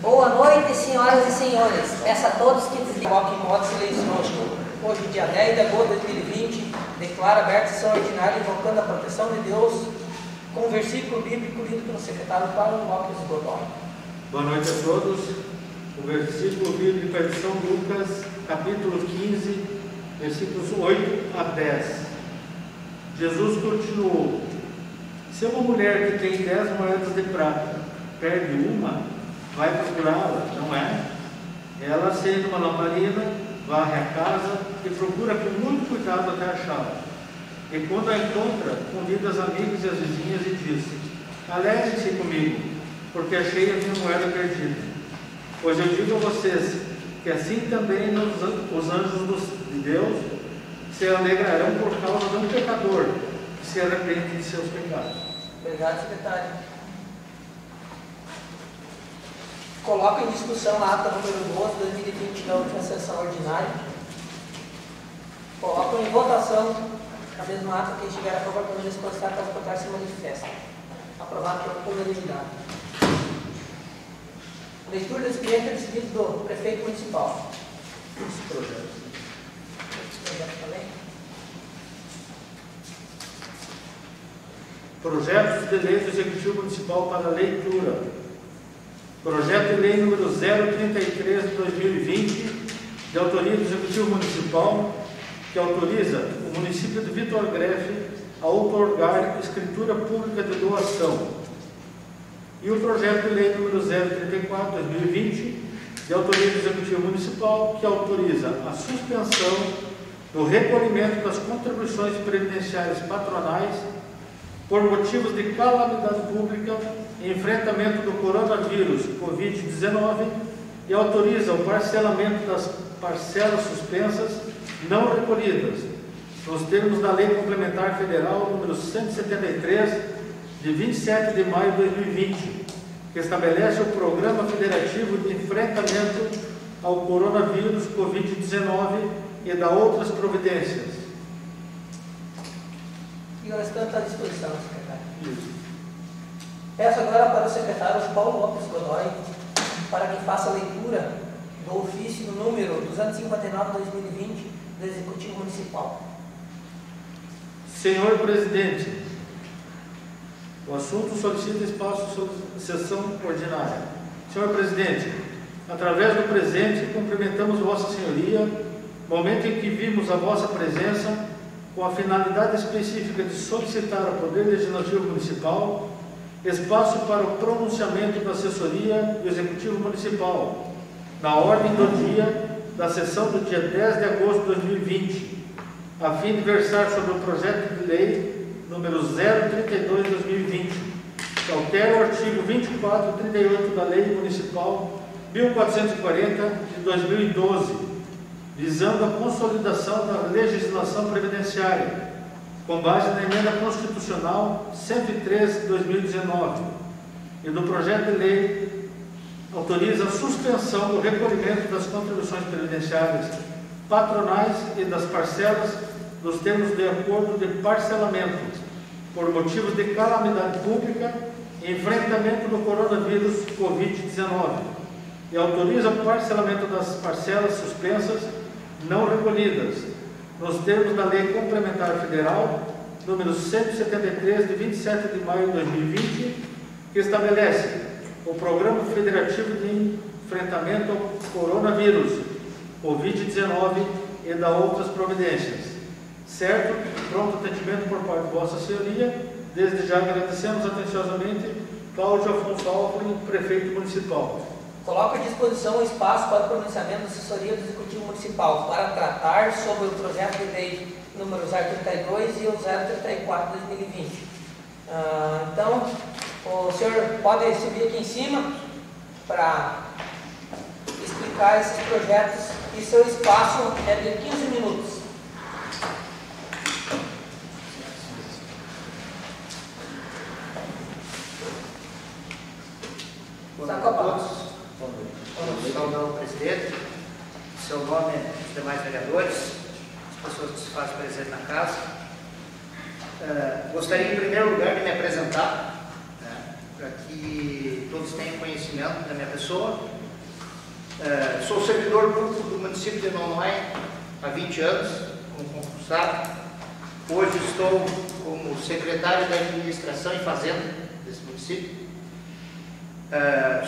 Boa noite, senhoras e senhores. Peço a todos que desloquem em modo silencioso. Hoje, dia 10 de agosto de 2020, declaro aberta a sessão ordinária invocando a proteção de Deus com um versículo bíblico lido pelo secretário Paulo Lopes Godoy. Boa noite a todos. O versículo bíblico é de São Lucas, capítulo 15, versículos 8 a 10. Jesus continuou: se uma mulher que tem 10 moedas de prata perde uma, vai procurá-la, não é? Ela acende uma lamparina, varre a casa e procura com muito cuidado até achá-la. E quando a encontra, convida as amigas e as vizinhas e diz: alegrem-se comigo, porque achei a minha moeda perdida. Pois eu digo a vocês que assim também os anjos de Deus se alegrarão por causa de um pecador que se arrepende de seus pecados. Obrigado, secretário. Coloco em discussão a ata número 12 de 2020 da última sessão ordinária. Coloco em votação a mesma ata. Quem estiver a favor, pelo menos constar, caso contrário, se manifesta. Aprovado por unanimidade. Leitura do expediente recebido do prefeito municipal. Os projetos. Projetos de lei do Executivo Municipal para leitura. Projeto de lei número 033 de 2020, de autoria do Executivo Municipal, que autoriza o município de Vitor Grefe a outorgar escritura pública de doação. E o projeto de lei número 034 de 2020, de autoria do Executivo Municipal, que autoriza a suspensão do recolhimento das contribuições previdenciárias patronais por motivos de calamidade pública e enfrentamento do coronavírus Covid-19 e autoriza o parcelamento das parcelas suspensas não recolhidas, nos termos da Lei Complementar Federal número 173, de 27 de maio de 2020, que estabelece o Programa Federativo de Enfrentamento ao Coronavírus Covid-19 e dá outras providências. E o restante à disposição, secretário. Isso. Peço agora para o secretário Paulo Lopes Godoy para que faça a leitura do ofício no número 259/2020 do Executivo Municipal. Senhor Presidente, o assunto solicita espaço sobre sessão ordinária. Senhor Presidente, através do presente, cumprimentamos Vossa Senhoria, momento em que vimos a vossa presença, com a finalidade específica de solicitar ao Poder Legislativo Municipal espaço para o pronunciamento da assessoria do Executivo Municipal, na ordem do dia da sessão do dia 10 de agosto de 2020, a fim de versar sobre o projeto de lei número 032 de 2020, que altera o artigo 24 e 38 da Lei Municipal 1440 de 2012, visando a consolidação da legislação previdenciária, com base na emenda constitucional 103 de 2019, e do projeto de lei autoriza a suspensão do recolhimento das contribuições previdenciárias patronais e das parcelas dos termos de acordo de parcelamento por motivos de calamidade pública e enfrentamento do coronavírus Covid-19 e autoriza o parcelamento das parcelas suspensas não recolhidas nos termos da Lei Complementar Federal número 173 de 27 de maio de 2020, que estabelece o Programa Federativo de Enfrentamento ao Coronavírus Covid-19 e dá outras providências. Certo, pronto atendimento por parte de Vossa Senhoria. Desde já agradecemos atenciosamente Cláudio Afonso Alckmin, prefeito municipal. Coloco à disposição o espaço para o pronunciamento da assessoria do Executivo Municipal para tratar sobre o projeto de lei número 032 e o 034 de 2020. Então, o senhor pode subir aqui em cima para explicar esses projetos e seu espaço é de 15 minutos. Boa noite a todos. Saudar o presidente, seu nome, os demais vereadores, as pessoas que se fazem presente na casa. Gostaria, em primeiro lugar, de me apresentar. para que todos tenham conhecimento da minha pessoa. Sou servidor público do município de Noronha há 20 anos, como concursado. Hoje estou como secretário da Administração e Fazenda desse município.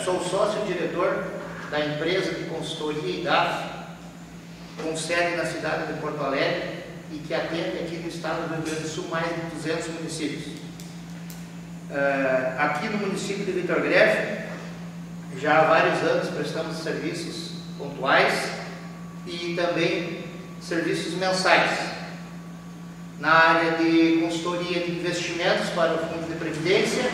Sou sócio-diretor da empresa de consultoria IDAF, com sede na cidade de Porto Alegre e que atende aqui no estado do Rio Grande do Sul mais de 200 municípios. Aqui no município de Vitor Grefe, já há vários anos prestamos serviços pontuais e também serviços mensais na área de consultoria de investimentos para o Fundo de Previdência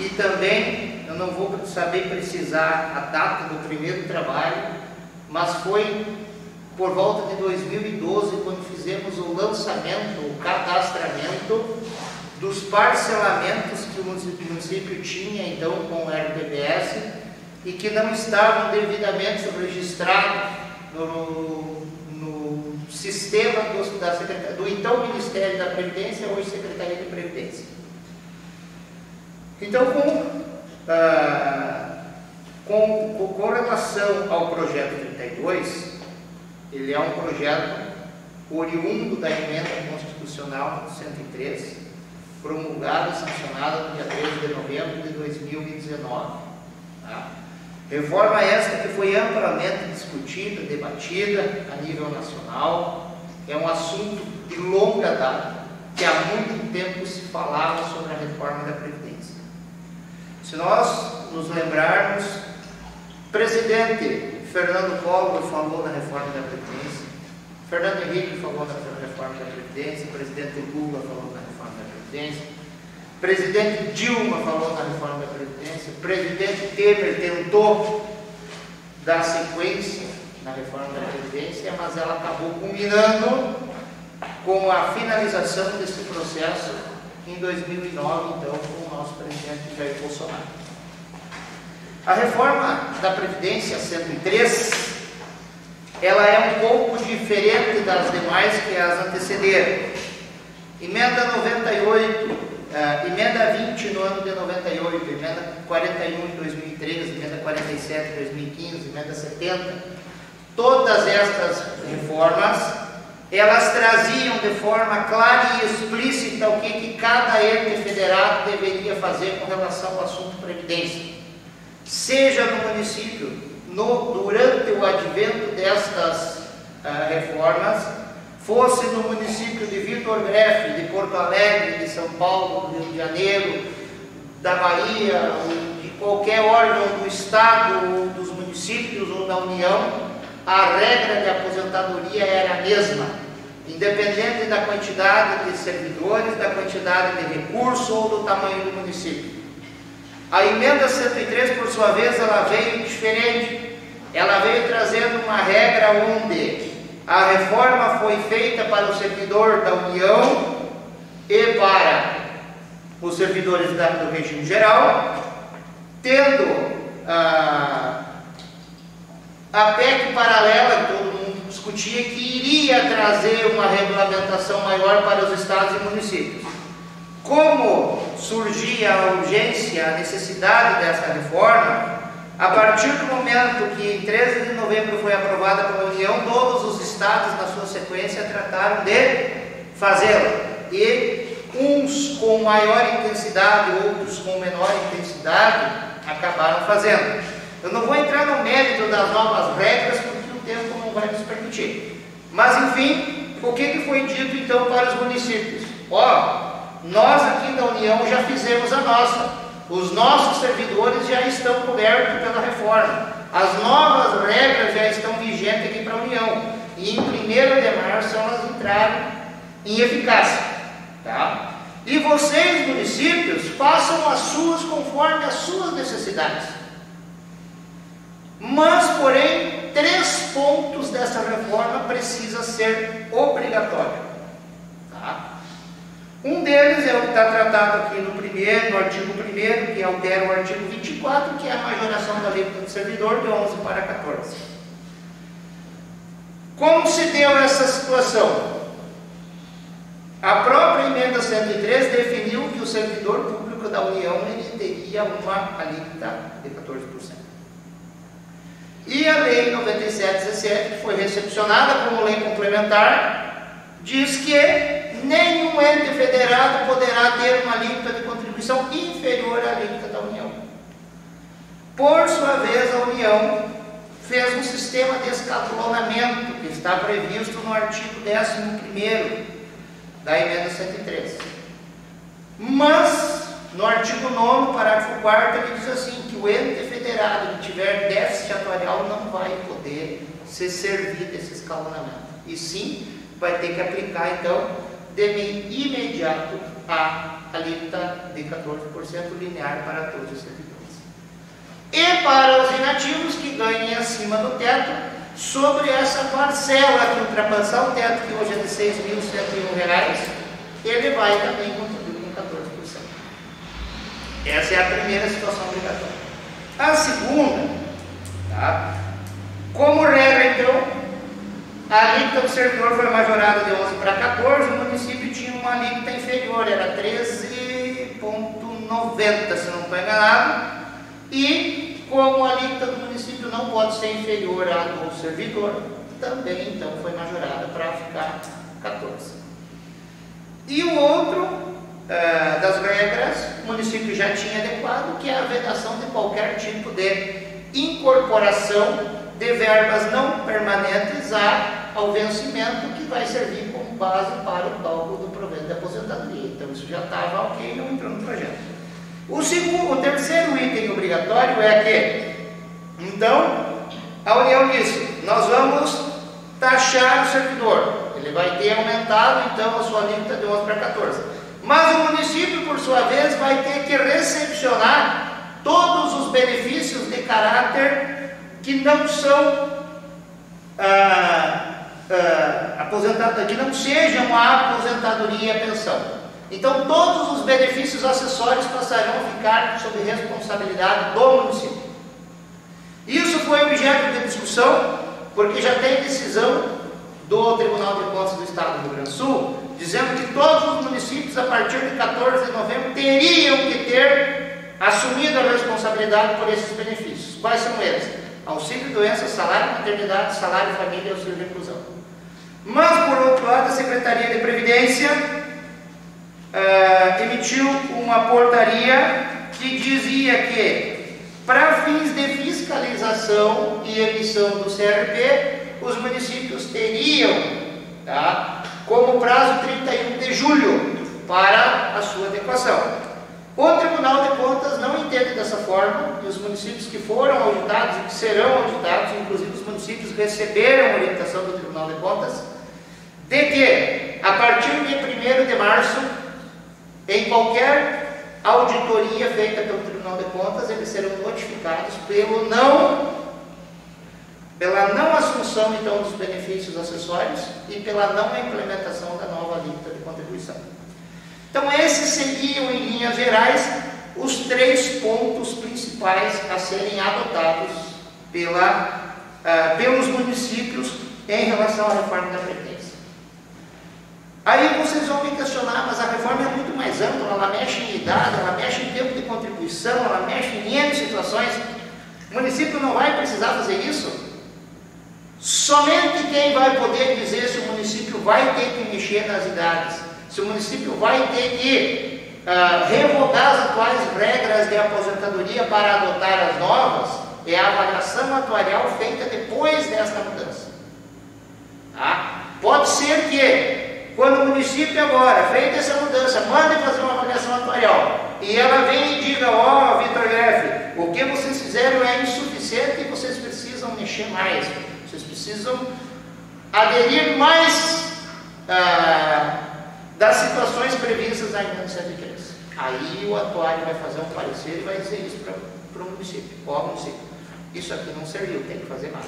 e também, eu não vou saber precisar a data do primeiro trabalho, mas foi por volta de 2012 quando fizemos o lançamento, o cadastramento dos parcelamentos que o município tinha então com o RTBS e que não estavam devidamente registrados no sistema do então Ministério da Previdência, hoje Secretaria de Previdência. Então, com relação ao projeto 32, ele é um projeto oriundo da emenda constitucional 103, promulgada e sancionada no dia 13 de novembro de 2019. Tá? Reforma esta que foi amplamente discutida, debatida a nível nacional, é um assunto de longa data, que há muito tempo se falava sobre a reforma da Previdência. Se nós nos lembrarmos, o presidente Fernando Collor falou na reforma da Previdência, Fernando Henrique falou na reforma da Previdência, o presidente Lula falou na reforma da Previdência, o presidente Dilma falou na reforma da Previdência, o presidente Temer tentou dar sequência na reforma da Previdência, mas ela acabou culminando com a finalização desse processo em 2009, então, com o nosso presidente Jair Bolsonaro. A reforma da Previdência 103, ela é um pouco diferente das demais que as antecederam. Emenda 98, emenda 20 no ano de 98, emenda 41 em 2013, emenda 47 em 2015, emenda 70, todas estas reformas, elas traziam de forma clara e explícita o que cada ente federado deveria fazer com relação ao assunto Previdência. Seja no município, durante o advento destas reformas, fosse no município de Vitor Grefe, de Porto Alegre, de São Paulo, do Rio de Janeiro, da Bahia, de qualquer órgão do Estado, ou dos municípios ou da União, a regra de aposentadoria era a mesma, independente da quantidade de servidores, da quantidade de recursos ou do tamanho do município. A emenda 103, por sua vez, ela veio diferente. Ela veio trazendo uma regra onde a reforma foi feita para o servidor da União e para os servidores do regime geral, tendo a PEC paralela, que todo mundo discutia, que iria trazer uma regulamentação maior para os estados e municípios. Como surgia a urgência, a necessidade dessa reforma, a partir do momento que em 13 de novembro foi aprovada pela União, todos os estados, na sua sequência, trataram de fazê-la. E uns com maior intensidade, outros com menor intensidade, acabaram fazendo. Eu não vou entrar no mérito das novas regras, porque o tempo não vai nos permitir. Mas, enfim, o que foi dito então para os municípios? Nós aqui da União já fizemos a nossa. Os nossos servidores já estão cobertos pela reforma. As novas regras já estão vigentes aqui para a União. E em 1º de março elas entraram em eficácia. Tá? E vocês, municípios, façam as suas conforme as suas necessidades. Mas, porém, 3 pontos dessa reforma precisa ser obrigatório. Tá? Um deles é o que está tratado aqui no artigo 1º, que altera o artigo 24, que é a majoração da alíquota do servidor de 11 para 14. Como se deu essa situação? A própria emenda 103 definiu que o servidor público público da União ele teria uma alíquota de 14%. E a Lei 97/17, que foi recepcionada como lei complementar, diz que nenhum ente federado poderá ter uma alíquota de contribuição inferior à alíquota da União. Por sua vez, a União fez um sistema de escalonamento que está previsto no artigo 11º da emenda 103. Mas, no artigo 9º, parágrafo 4º, ele diz assim, que o ente federado que tiver déficit atuarial não vai poder se servir desse escalonamento. E sim, vai ter que aplicar, então, de imediato a alíquota de 14% linear para todos os servidores. E para os inativos que ganhem acima do teto, sobre essa parcela que ultrapassar o teto, que hoje é de R$ 6.101, ele vai também contribuir com 14%. Essa é a primeira situação obrigatória. A segunda, tá? Como regra, então, a alíquota do servidor foi majorada de 11 para 14, o município tinha uma alíquota inferior, era 13,90, se não estou enganado, e como a alíquota do município não pode ser inferior à do servidor, também então foi majorada para ficar 14. E o outro das regras, o município já tinha adequado, que é a vedação de qualquer tipo de incorporação de verbas não permanentes ao vencimento, que vai servir como base para o cálculo do provento de aposentadoria. Então isso já estava ok, não entrou no projeto. O terceiro item obrigatório é que, então, a União disse, nós vamos taxar o servidor. Ele vai ter aumentado, então, a sua alíquota de 11 para 14. Mas o município, por sua vez, vai ter que recepcionar todos os benefícios de caráter que não são que não sejam a aposentadoria e a pensão. Então, todos os benefícios acessórios passarão a ficar sob responsabilidade do município. Isso foi objeto de discussão, porque já tem decisão do Tribunal de Contas do Estado do Rio Grande do Sul, dizendo que todos os municípios, a partir de 14 de novembro, teriam que ter assumido a responsabilidade por esses benefícios. Quais são eles? Auxílio doença, salário maternidade, salário família e auxílio de inclusão. Mas, por outro lado, a Secretaria de Previdência emitiu uma portaria que dizia que, para fins de fiscalização e emissão do CRP, os municípios teriam, tá, como prazo 31 de julho para a sua adequação. O Tribunal de Contas não entende dessa forma, e os municípios que foram auditados e que serão auditados, inclusive os municípios receberam a orientação do Tribunal de Contas, de que, a partir de 1º de março, em qualquer auditoria feita pelo Tribunal de Contas, eles serão notificados pela não assunção, então, dos benefícios acessórios e pela não implementação da nova alíquota de contribuição. Então, esses seriam, em linhas gerais, os 3 pontos principais a serem adotados pelos municípios em relação à reforma da Previdência. Aí vocês vão me questionar, mas a reforma é muito mais ampla, ela mexe em idade, ela mexe em tempo de contribuição, ela mexe em N situações. O município não vai precisar fazer isso? Somente quem vai poder dizer se o município vai ter que mexer nas idades, se o município vai ter que revogar as atuais regras de aposentadoria para adotar as novas, é a avaliação atuarial feita depois desta mudança. Tá? Pode ser que, quando o município agora, feita essa mudança, manda fazer uma avaliação atuarial, e ela vem e diga, Vitor Greff, o que vocês fizeram é insuficiente e vocês precisam mexer mais, vocês precisam aderir mais das situações previstas na emenda 103. Aí o atuário vai fazer um parecer e vai dizer isso para o município. Município, isso aqui não serviu, tem que fazer mais.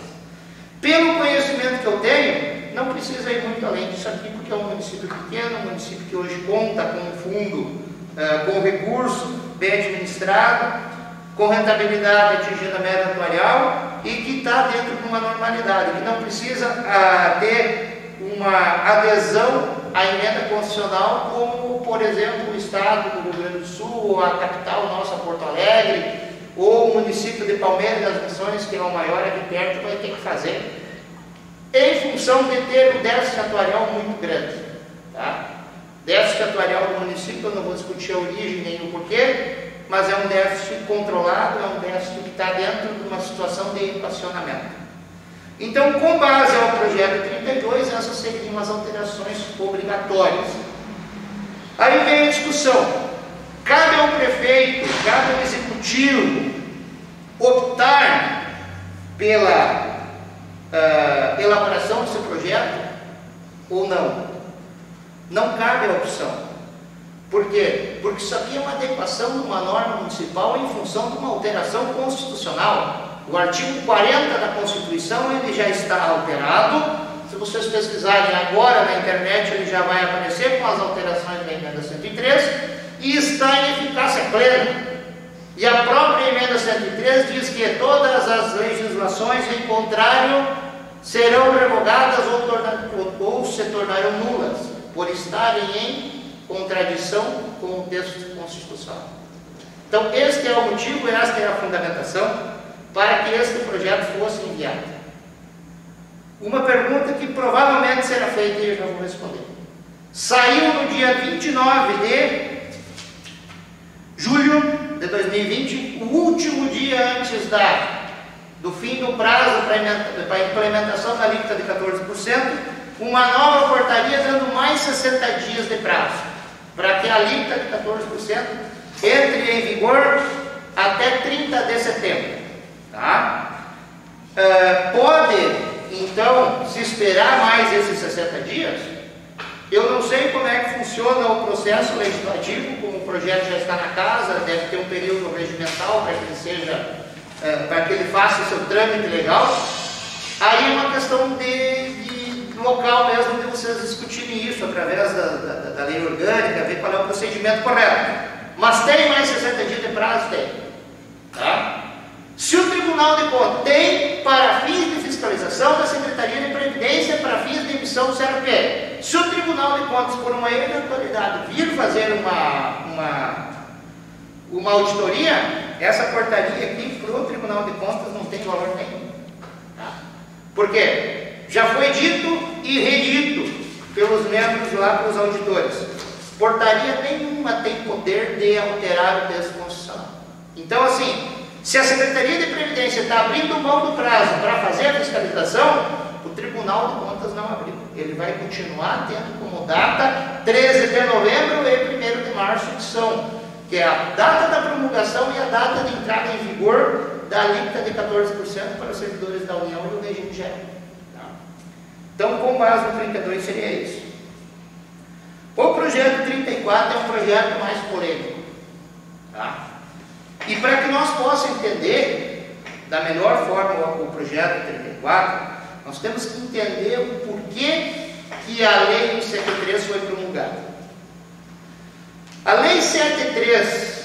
Pelo conhecimento que eu tenho, não precisa ir muito além disso aqui, porque é um município pequeno, um município que hoje conta com um fundo, com recurso bem administrado, com rentabilidade atingindo a média atuarial e que está dentro de uma normalidade, que não precisa ter uma adesão à emenda constitucional como por exemplo, o estado do Rio Grande do Sul, ou a capital nossa, Porto Alegre, ou o município de Palmeiras das Missões, que é o maior aqui perto, vai ter que fazer, em função de ter um déficit atuarial muito grande. Tá? Déficit atuarial do município, eu não vou discutir a origem nem o porquê, mas é um déficit controlado, é um déficit que está dentro de uma situação de equacionamento. Então, com base ao projeto 32, essas seriam as alterações obrigatórias. Aí vem a discussão. Cabe ao prefeito, cabe ao executivo optar pela elaboração do seu projeto ou não? Não cabe a opção. Por quê? Porque isso aqui é uma adequação de uma norma municipal em função de uma alteração constitucional. O artigo 40 da Constituição, ele já está alterado. Se vocês pesquisarem agora na internet, ele já vai aparecer com as alterações da emenda 103 e está em eficácia plena. E a própria emenda 103 diz que todas as legislações em contrário serão revogadas ou se tornarão nulas, por estarem em contradição com o texto constitucional. Então, este é o motivo, esta é a fundamentação para que este projeto fosse enviado. Uma pergunta que provavelmente será feita e eu já vou responder. Saiu no dia 29 de julho de 2020, o último dia antes do fim do prazo para a implementação da alíquota de 14%, uma nova portaria dando mais 60 dias de prazo, para que a alíquota de 14% entre em vigor até 30 de setembro. Tá? Pode, então, se esperar mais esses 60 dias? Eu não sei como é que funciona o processo legislativo, como o projeto já está na casa, deve ter um período regimental para que ele seja, para que ele faça o seu trâmite legal. Aí é uma questão de local mesmo de vocês discutirem isso através da lei orgânica, ver qual é o procedimento correto. Mas tem mais 60 dias de prazo? Tem. Tá? Se o Tribunal de Contas tem, para fins de fiscalização da Secretaria de Previdência, para fins de emissão do CRP, se o Tribunal de Contas, por uma eventualidade, vir fazer uma auditoria, essa portaria aqui para o Tribunal de Contas não tem valor nenhum. Tá? Por quê? Já foi dito e redito pelos membros lá, pelos auditores. Portaria nenhuma tem poder de alterar o texto constitucional. Então, assim, se a Secretaria de Previdência está abrindo mão do prazo para fazer a fiscalização, o Tribunal de Contas não abriu. Ele vai continuar tendo como data 13 de novembro e 1º de março, que é a data da promulgação e a data de entrada em vigor da alíquota de 14% para os servidores da União e o regime geral. Tá? Então, com base no 32 seria isso. O projeto 34 é um projeto mais polêmico. Tá? E para que nós possamos entender da melhor forma o projeto 34, nós temos que entender o porquê que a Lei 173 foi promulgada. A Lei 173,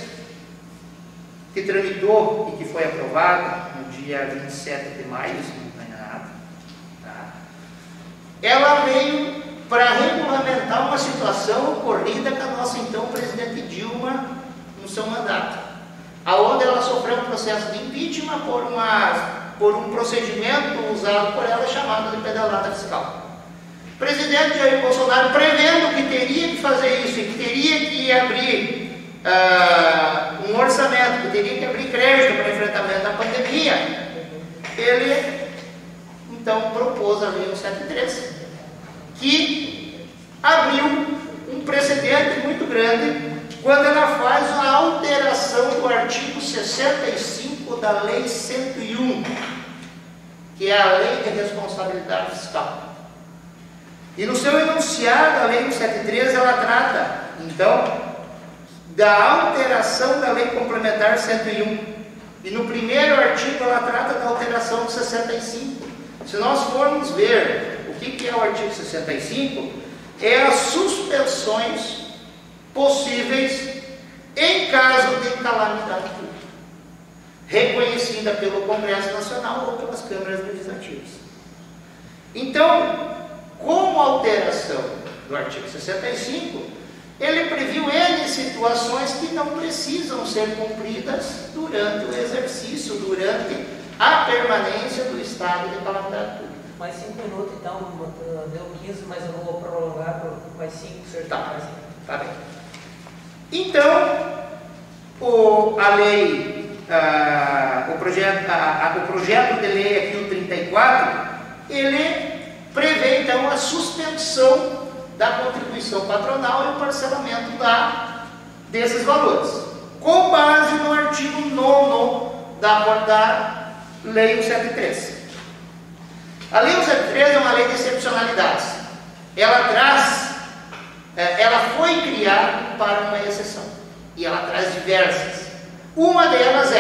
que tramitou e que foi aprovada no dia 27 de maio, se não estou enganado, tá? Ela veio para regulamentar uma situação ocorrida com a nossa então presidente Dilma no seu mandato, aonde ela sofreu um processo de impeachment por um procedimento usado por ela chamado de pedalada fiscal. O presidente Jair Bolsonaro, prevendo que teria que fazer isso e que teria que abrir um orçamento, que teria que abrir crédito para enfrentamento da pandemia, ele então propôs a Lei 173, que abriu um precedente muito grande quando ela faz a alteração do artigo 65 da Lei 101, que é a Lei de Responsabilidade Fiscal. E no seu enunciado, a Lei 173, ela trata, então, da alteração da Lei Complementar 101. E no primeiro artigo, ela trata da alteração do 65. Se nós formos ver o que é o artigo 65, é as suspensões possíveis em caso de calamidade pública, reconhecida pelo Congresso Nacional ou pelas câmaras legislativas. Então, com a alteração do artigo 65, ele previu N situações que não precisam ser cumpridas durante o exercício, durante a permanência do estado de calamidade pública. Mais 5 minutos, então, deu 15, mas eu vou prolongar por mais 5, senhor. Tá bem. Então, a lei, o projeto de lei aqui, o 34, ele prevê, então, a suspensão da contribuição patronal e o parcelamento desses valores, com base no artigo 9º da Lei 173. A Lei 173 é uma lei de excepcionalidades. Ela foi criada para uma exceção, e ela traz diversas. Uma delas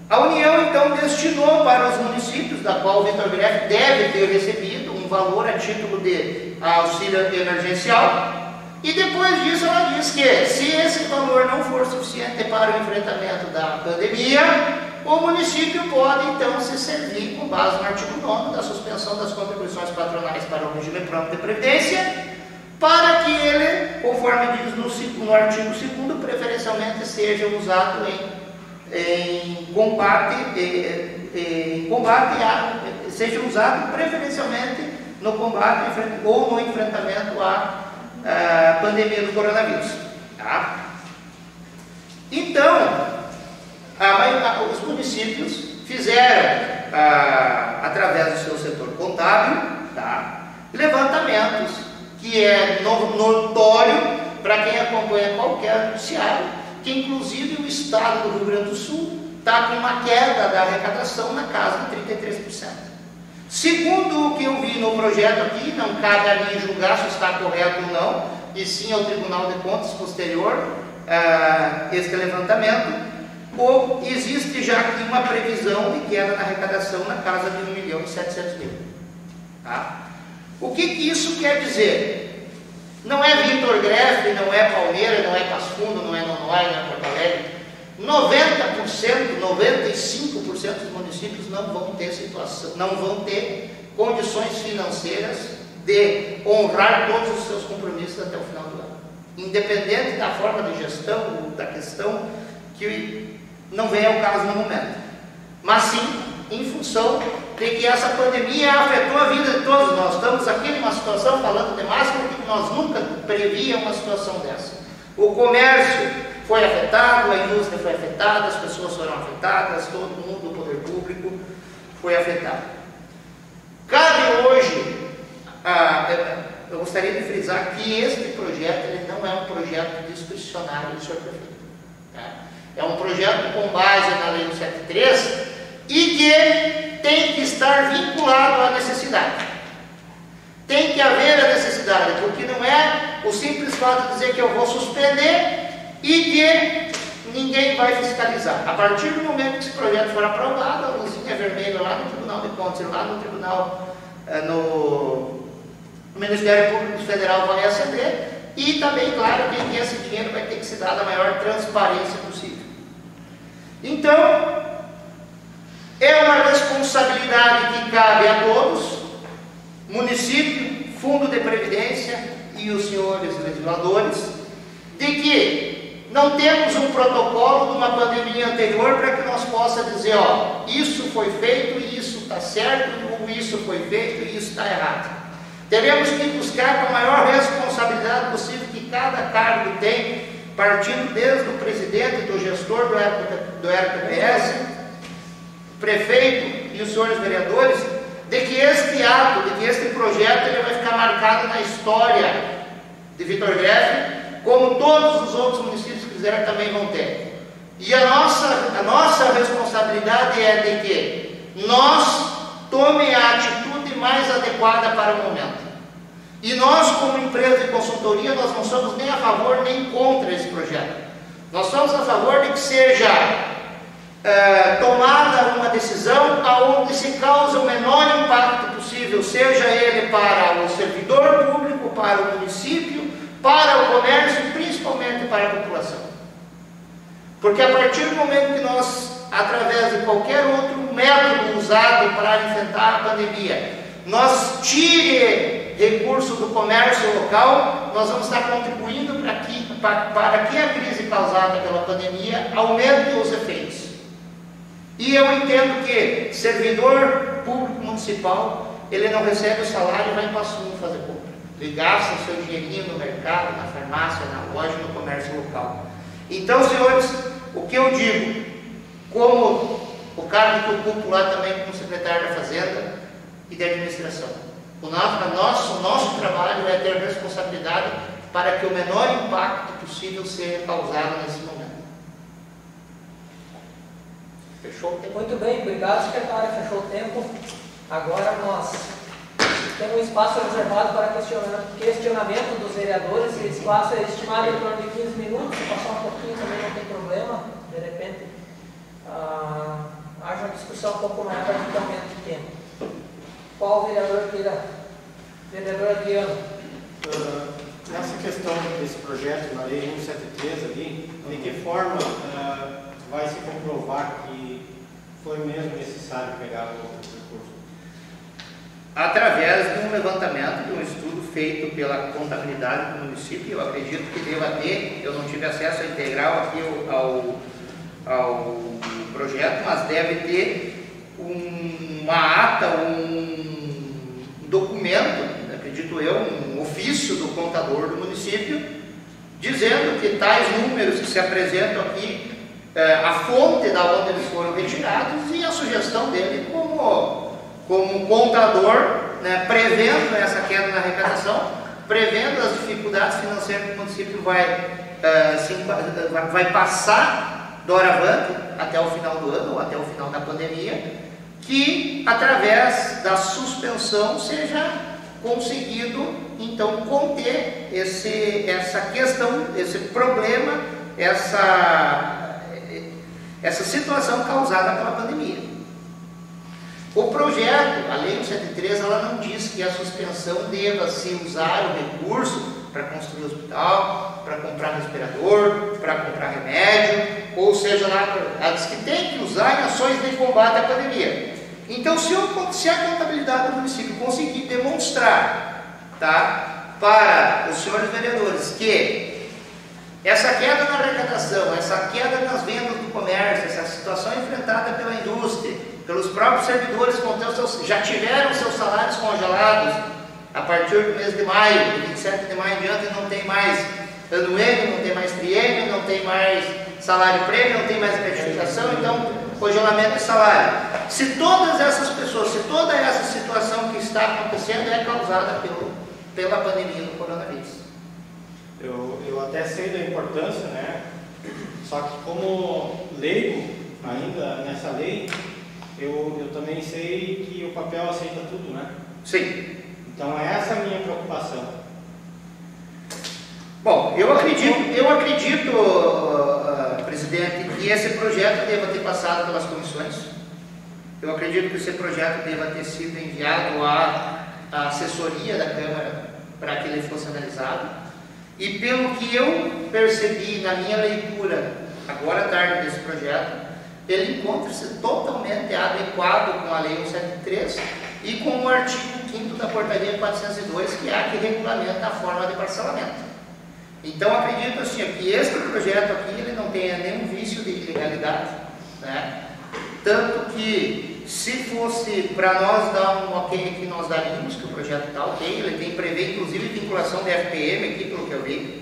a União, então, destinou para os municípios, da qual o Vitor Greff deve ter recebido um valor a título de auxílio emergencial, e depois disso ela diz que, se esse valor não for suficiente para o enfrentamento da pandemia, o município pode, então, se servir, com base no artigo 9º, da suspensão das contribuições patronais para o regime próprio de previdência, para que ele, conforme diz no artigo 2º, preferencialmente seja usado seja usado preferencialmente no combate ou no enfrentamento à pandemia do coronavírus. Tá? Então, os municípios fizeram, através do seu setor contábil, tá, levantamentos, que é notório para quem acompanha qualquer noticiário, que inclusive o estado do Rio Grande do Sul está com uma queda da arrecadação na casa de 33%. Segundo o que eu vi no projeto aqui, não cabe a mim julgar se está correto ou não, e sim ao Tribunal de Contas posterior este levantamento, existe já aqui uma previsão de queda na arrecadação na casa de 1.700.000. Tá? O que isso quer dizer? Não é Vitor Greff, não é Palmeira, não é Passo Fundo, não é Nonoai, não é Porto Alegre. 90%, 95% dos municípios não vão ter condições financeiras de honrar todos os seus compromissos até o final do ano. Independente da forma de gestão ou da questão que não vem ao caso no momento. Mas sim, em função de que essa pandemia afetou a vida de todos nós. Estamos aqui numa situação, falando de máscara, que nós nunca prevíamos uma situação dessa. O comércio foi afetado, a indústria foi afetada, as pessoas foram afetadas, todo mundo, o poder público foi afetado. Cabe hoje, eu gostaria de frisar que este projeto ele não é um projeto discricionário do senhor prefeito. Tá? É um projeto com base na Lei 173 e que tem que estar vinculado à necessidade. Tem que haver a necessidade, porque não é o simples fato de dizer que eu vou suspender e que ninguém vai fiscalizar. A partir do momento que esse projeto for aprovado, a luzinha vermelha lá no Tribunal de Contas, lá no Tribunal, no Ministério Público Federal vai acender, e também, claro, que esse dinheiro vai ter que se dar da maior transparência possível. Então, é uma responsabilidade que cabe a todos, município, fundo de previdência e os senhores legisladores, de que não temos um protocolo de uma pandemia anterior para que nós possamos dizer, ó, isso foi feito e isso está certo, ou isso foi feito e isso está errado. Teremos que buscar com a maior responsabilidade possível que cada cargo tem, partindo desde o presidente, do gestor do RPPS, prefeito e os senhores vereadores, de que este ato, de que este projeto ele vai ficar marcado na história de Vitor Greff, como todos os outros municípios que fizeram também vão ter. E a nossa responsabilidade é de que nós tomemos a atitude mais adequada para o momento. E nós, como empresa de consultoria, nós não somos nem a favor nem contra esse projeto. Nós somos a favor de que seja tomada uma decisão onde se causa o menor impacto possível, seja ele para o servidor público, para o município, para o comércio e principalmente para a população. Porque a partir do momento que nós, através de qualquer outro método usado para enfrentar a pandemia, nós tire recurso do comércio local, nós vamos estar contribuindo para para que a crise causada pela pandemia aumente os efeitos. E eu entendo que servidor público municipal, ele não recebe o salário e vai para a Sumo fazer compra. Ele gasta o seu dinheirinho no mercado, na farmácia, na loja, no comércio local. Então, senhores, o que eu digo, como o cargo que eu ocupo lá também como secretário da Fazenda e da Administração, o nosso trabalho é ter responsabilidade para que o menor impacto possível seja causado nesse momento. Fechou o tempo? Muito bem, obrigado, secretário. Fechou o tempo. Agora nós temos um espaço reservado para questionamento dos vereadores. Esse espaço é estimado em torno de 15 minutos. Se passar um pouquinho também não tem problema. De repente, haja uma discussão um pouco maior para que aumento de tempo. Qual vereador queira? Vereador Adriano. Nessa questão desse projeto, na Lei 173 ali, de que forma vai se comprovar que foi mesmo necessário pegar o recurso? Através de um levantamento, de um estudo feito pela contabilidade do município, eu acredito que deva ter, eu não tive acesso integral aqui ao projeto, mas deve ter uma ata, um documento, acredito eu, um ofício do contador do município, dizendo que tais números que se apresentam aqui, a fonte da onde eles foram retirados e a sugestão dele como contador, né, prevendo essa queda na arrecadação, prevendo as dificuldades financeiras que o município vai passar doravante até o final do ano, ou até o final da pandemia, que através da suspensão seja conseguido então conter essa questão, esse problema, essa situação causada pela pandemia. O projeto, a Lei 173, ela não diz que a suspensão deva se usar o recurso para construir hospital, para comprar respirador, para comprar remédio, ou seja, ela diz que tem que usar em ações de combate à pandemia. Então, se a contabilidade do município conseguir demonstrar, tá, para os senhores vereadores que essa queda na arrecadação, essa queda nas vendas do comércio, essa situação enfrentada pela indústria, pelos próprios servidores que já tiveram seus salários congelados a partir do mês de maio, de 27 de maio em diante, não tem mais anuênio, não tem mais triênio, não tem mais salário prêmio, não tem mais gratificação, então congelamento de salário. Se todas essas pessoas, se toda essa situação que está acontecendo é causada pela pandemia do coronavírus. Eu até sei da importância, né? Só que como leigo ainda nessa lei, eu também sei que o papel aceita tudo, né? Sim. Então essa é a minha preocupação. Bom, eu acredito, presidente, que esse projeto deva ter passado pelas comissões. Eu acredito que esse projeto deva ter sido enviado à assessoria da Câmara para que ele fosse analisado. E pelo que eu percebi na minha leitura, agora à tarde, desse projeto, ele encontra-se totalmente adequado com a Lei 173 e com o artigo 5º da Portaria 402, que é a que regulamenta a forma de parcelamento. Então, acredito assim, que este projeto aqui ele não tenha nenhum vício de ilegalidade, né? Tanto que, se fosse para nós dar um ok que nós daríamos, que o projeto está ok, ele prevê inclusive vinculação de FPM aqui, pelo que eu vi,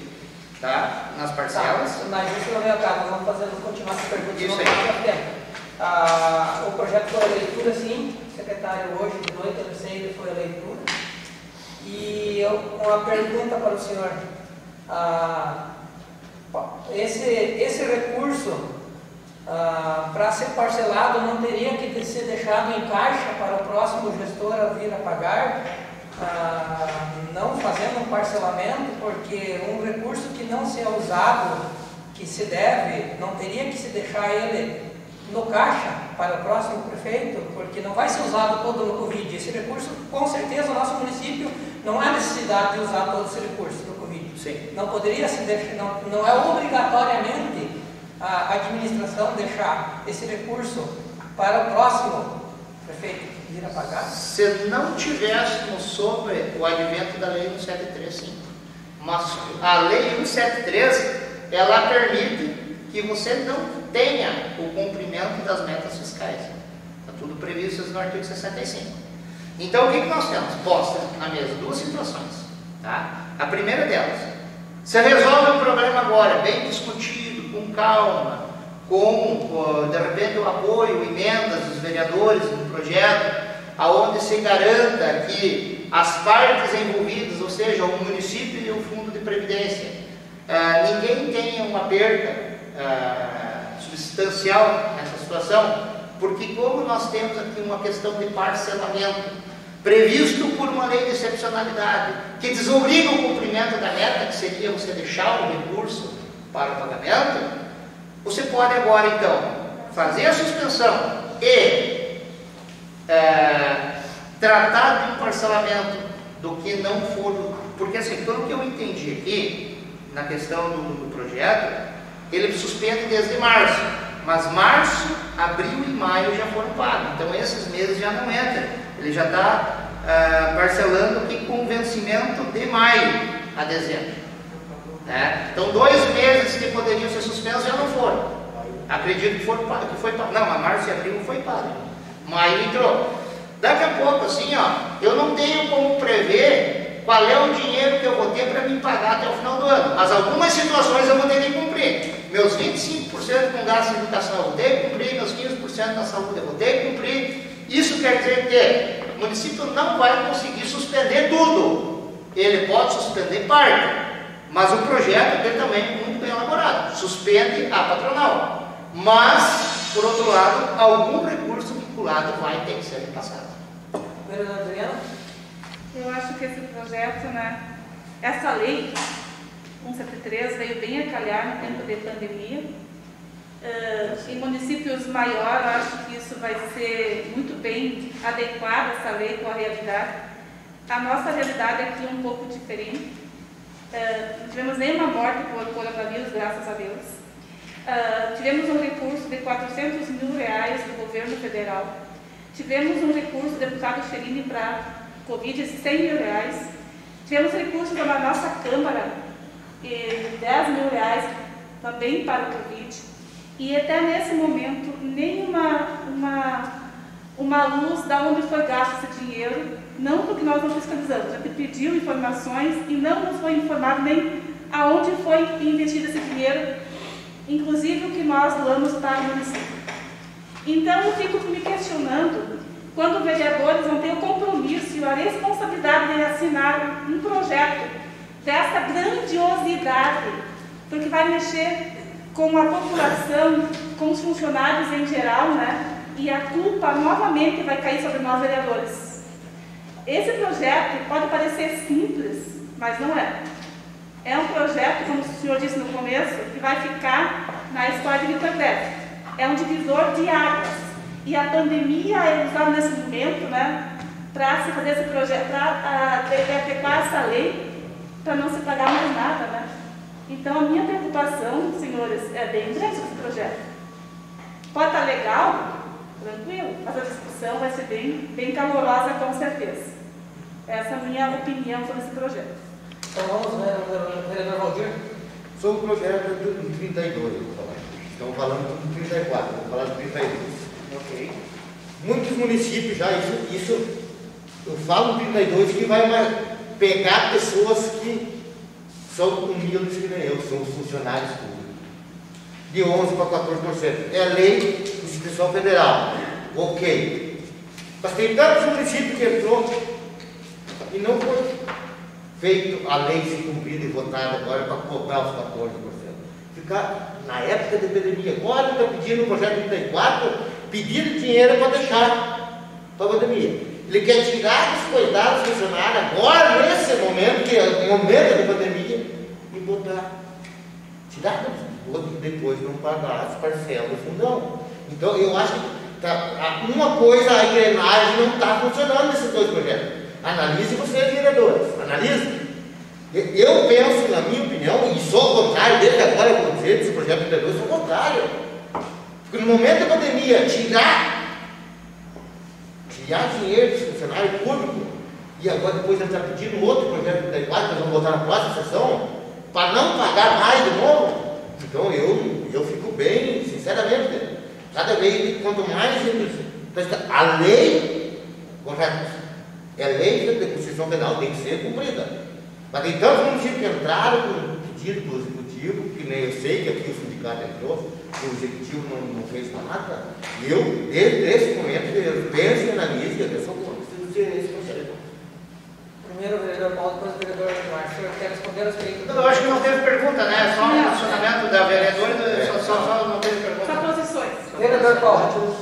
tá? Nas parcelas. Tá, mas isso não é o caso, vamos continuar essa pergunta. Isso aí. O projeto foi a leitura, sim, secretário, hoje de noite, eu não sei, ele foi a leitura. E uma pergunta para o senhor. Esse recurso, para ser parcelado, não teria que ser deixado em caixa para o próximo gestor vir a pagar, não fazendo um parcelamento, porque um recurso que não se é usado, que se deve, não teria que se deixar ele no caixa para o próximo prefeito, porque não vai ser usado todo no Covid. Esse recurso, com certeza, o nosso município não há necessidade de usar todo esse recurso no Covid. Sim. Não poderia se deixar, não é obrigatoriamente a administração deixar esse recurso para o próximo prefeito vir a pagar? Se não tivéssemos sobre o advento da Lei 173, sim. Mas a Lei 173, ela permite que você não tenha o cumprimento das metas fiscais. Está tudo previsto no artigo 65. Então, o que nós temos? Postas na mesa duas situações. Tá? A primeira delas, você resolve o problema agora, bem discutido, com calma, com, de repente, o apoio, emendas dos vereadores no projeto, aonde se garanta que as partes envolvidas, ou seja, o município e o fundo de previdência, ninguém tenha uma perda substancial nessa situação, porque como nós temos aqui uma questão de parcelamento, previsto por uma lei de excepcionalidade, que desobriga o cumprimento da meta, que seria você deixar o recurso para o pagamento, você pode agora, então, fazer a suspensão e tratar de um parcelamento do que não for, porque assim, pelo que eu entendi aqui, na questão do projeto, ele suspende desde março, mas março, abril e maio já foram pagos, então esses meses já não entram, ele já está parcelando aqui com vencimento de maio a dezembro, né? Então 2 meses que poderiam ser suspensos já não foram, acredito que foi pago, não, mas março e abril não foi pago, maio entrou. Daqui a pouco, assim, ó, eu não tenho como prever qual é o dinheiro que eu vou ter para me pagar até o final do ano, mas algumas situações eu vou ter que cumprir. Meus 25% com gasto em educação eu vou ter que cumprir, meus 15% na saúde eu vou ter que cumprir. Isso quer dizer que o município não vai conseguir suspender tudo, ele pode suspender parte, mas o projeto dele também é muito bem elaborado, suspende a patronal, mas, por outro lado, algum recurso vinculado vai ter que ser repassado. Vereadora Adriana? Eu acho que esse projeto, né, essa lei 173 veio bem a calhar no tempo de pandemia. Em municípios maiores, eu acho que isso vai ser muito bem adequado, essa lei, com a realidade. A nossa realidade aqui é um pouco diferente. Não tivemos nenhuma morte por coronavírus, graças a Deus. Tivemos um recurso de R$400 mil do governo federal. Tivemos um recurso do deputado Cherini para Covid de R$100 mil. Tivemos recursos da nossa Câmara de R$10 mil também para o Covid. E até nesse momento, nenhuma uma luz de onde foi gasto esse dinheiro, não porque nós não fiscalizamos, a gente pediu informações e não nos foi informado nem aonde foi investido esse dinheiro, inclusive o que nós doamos para o município. Então eu fico me questionando quando vereadores não têm o compromisso e a responsabilidade de assinar um projeto dessa grandiosidade, porque vai mexer com a população, com os funcionários em geral, né? E a culpa novamente vai cair sobre nós vereadores. Esse projeto pode parecer simples, mas não é. É um projeto, como o senhor disse no começo, que vai ficar na história de Vitor Beto. É um divisor de águas. E a pandemia é usada nesse momento, né, para se fazer esse projeto, para adequar essa lei, para não se pagar mais nada, né? Então, a minha preocupação, senhores, é bem grande esse projeto. Pode estar legal, tranquilo, mas a discussão vai ser bem calorosa, com certeza. Essa é a minha opinião sobre esse projeto. Então, vamos, vereador Valdir. Sobre o projeto do 32, eu vou falar. Estamos falando do 34, vou falar do 32. Ok. Muitos municípios já, isso eu falo do 32, que vai pegar pessoas que são humildes que nem eu, são os funcionários públicos. De 11% para 14%. É a lei de instituição federal. Ok. Mas tem tantos municípios que entrou e não foi feito a lei se cumprida e votada agora para cobrar os 14%. Ficar na época da epidemia. Agora está pedindo no projeto 34, pedindo dinheiro para deixar para a pandemia. Ele quer tirar dos coitados funcionários agora, nesse momento, que é o momento da pandemia, e botar. Tirar dos outros e depois não pagar as parcelas do fundão. Então, eu acho que uma coisa, a engrenagem não está funcionando nesses dois projetos. Analise vocês, vereadores. Analise. Eu penso, na minha opinião, e sou o contrário desde agora, eu vou dizer, desse projeto 32, sou o contrário. Porque no momento da pandemia, tirar dinheiro dos funcionários públicos E agora depois ele está pedindo outro projeto de 34, que nós vamos votar na próxima sessão, para não pagar mais de novo. Então eu fico bem, sinceramente, cada vez, quanto mais a lei, correto, é lei da Constituição Penal, tem que ser cumprida. Mas tem tantos municípios que entraram com um pedido do Executivo, que nem eu sei que aqui o sindicato entrou, que o Executivo não fez nada, e eu, desde esse momento, eu penso na minha eu sou contra esse conselho. Primeiro o vereador Paulo, depois o vereador Edmar. O senhor quer responder as perguntas? Eu acho que não teve pergunta, né? Só o funcionamento da vereadora, só não teve pergunta. Só posições. Vereador Paulo.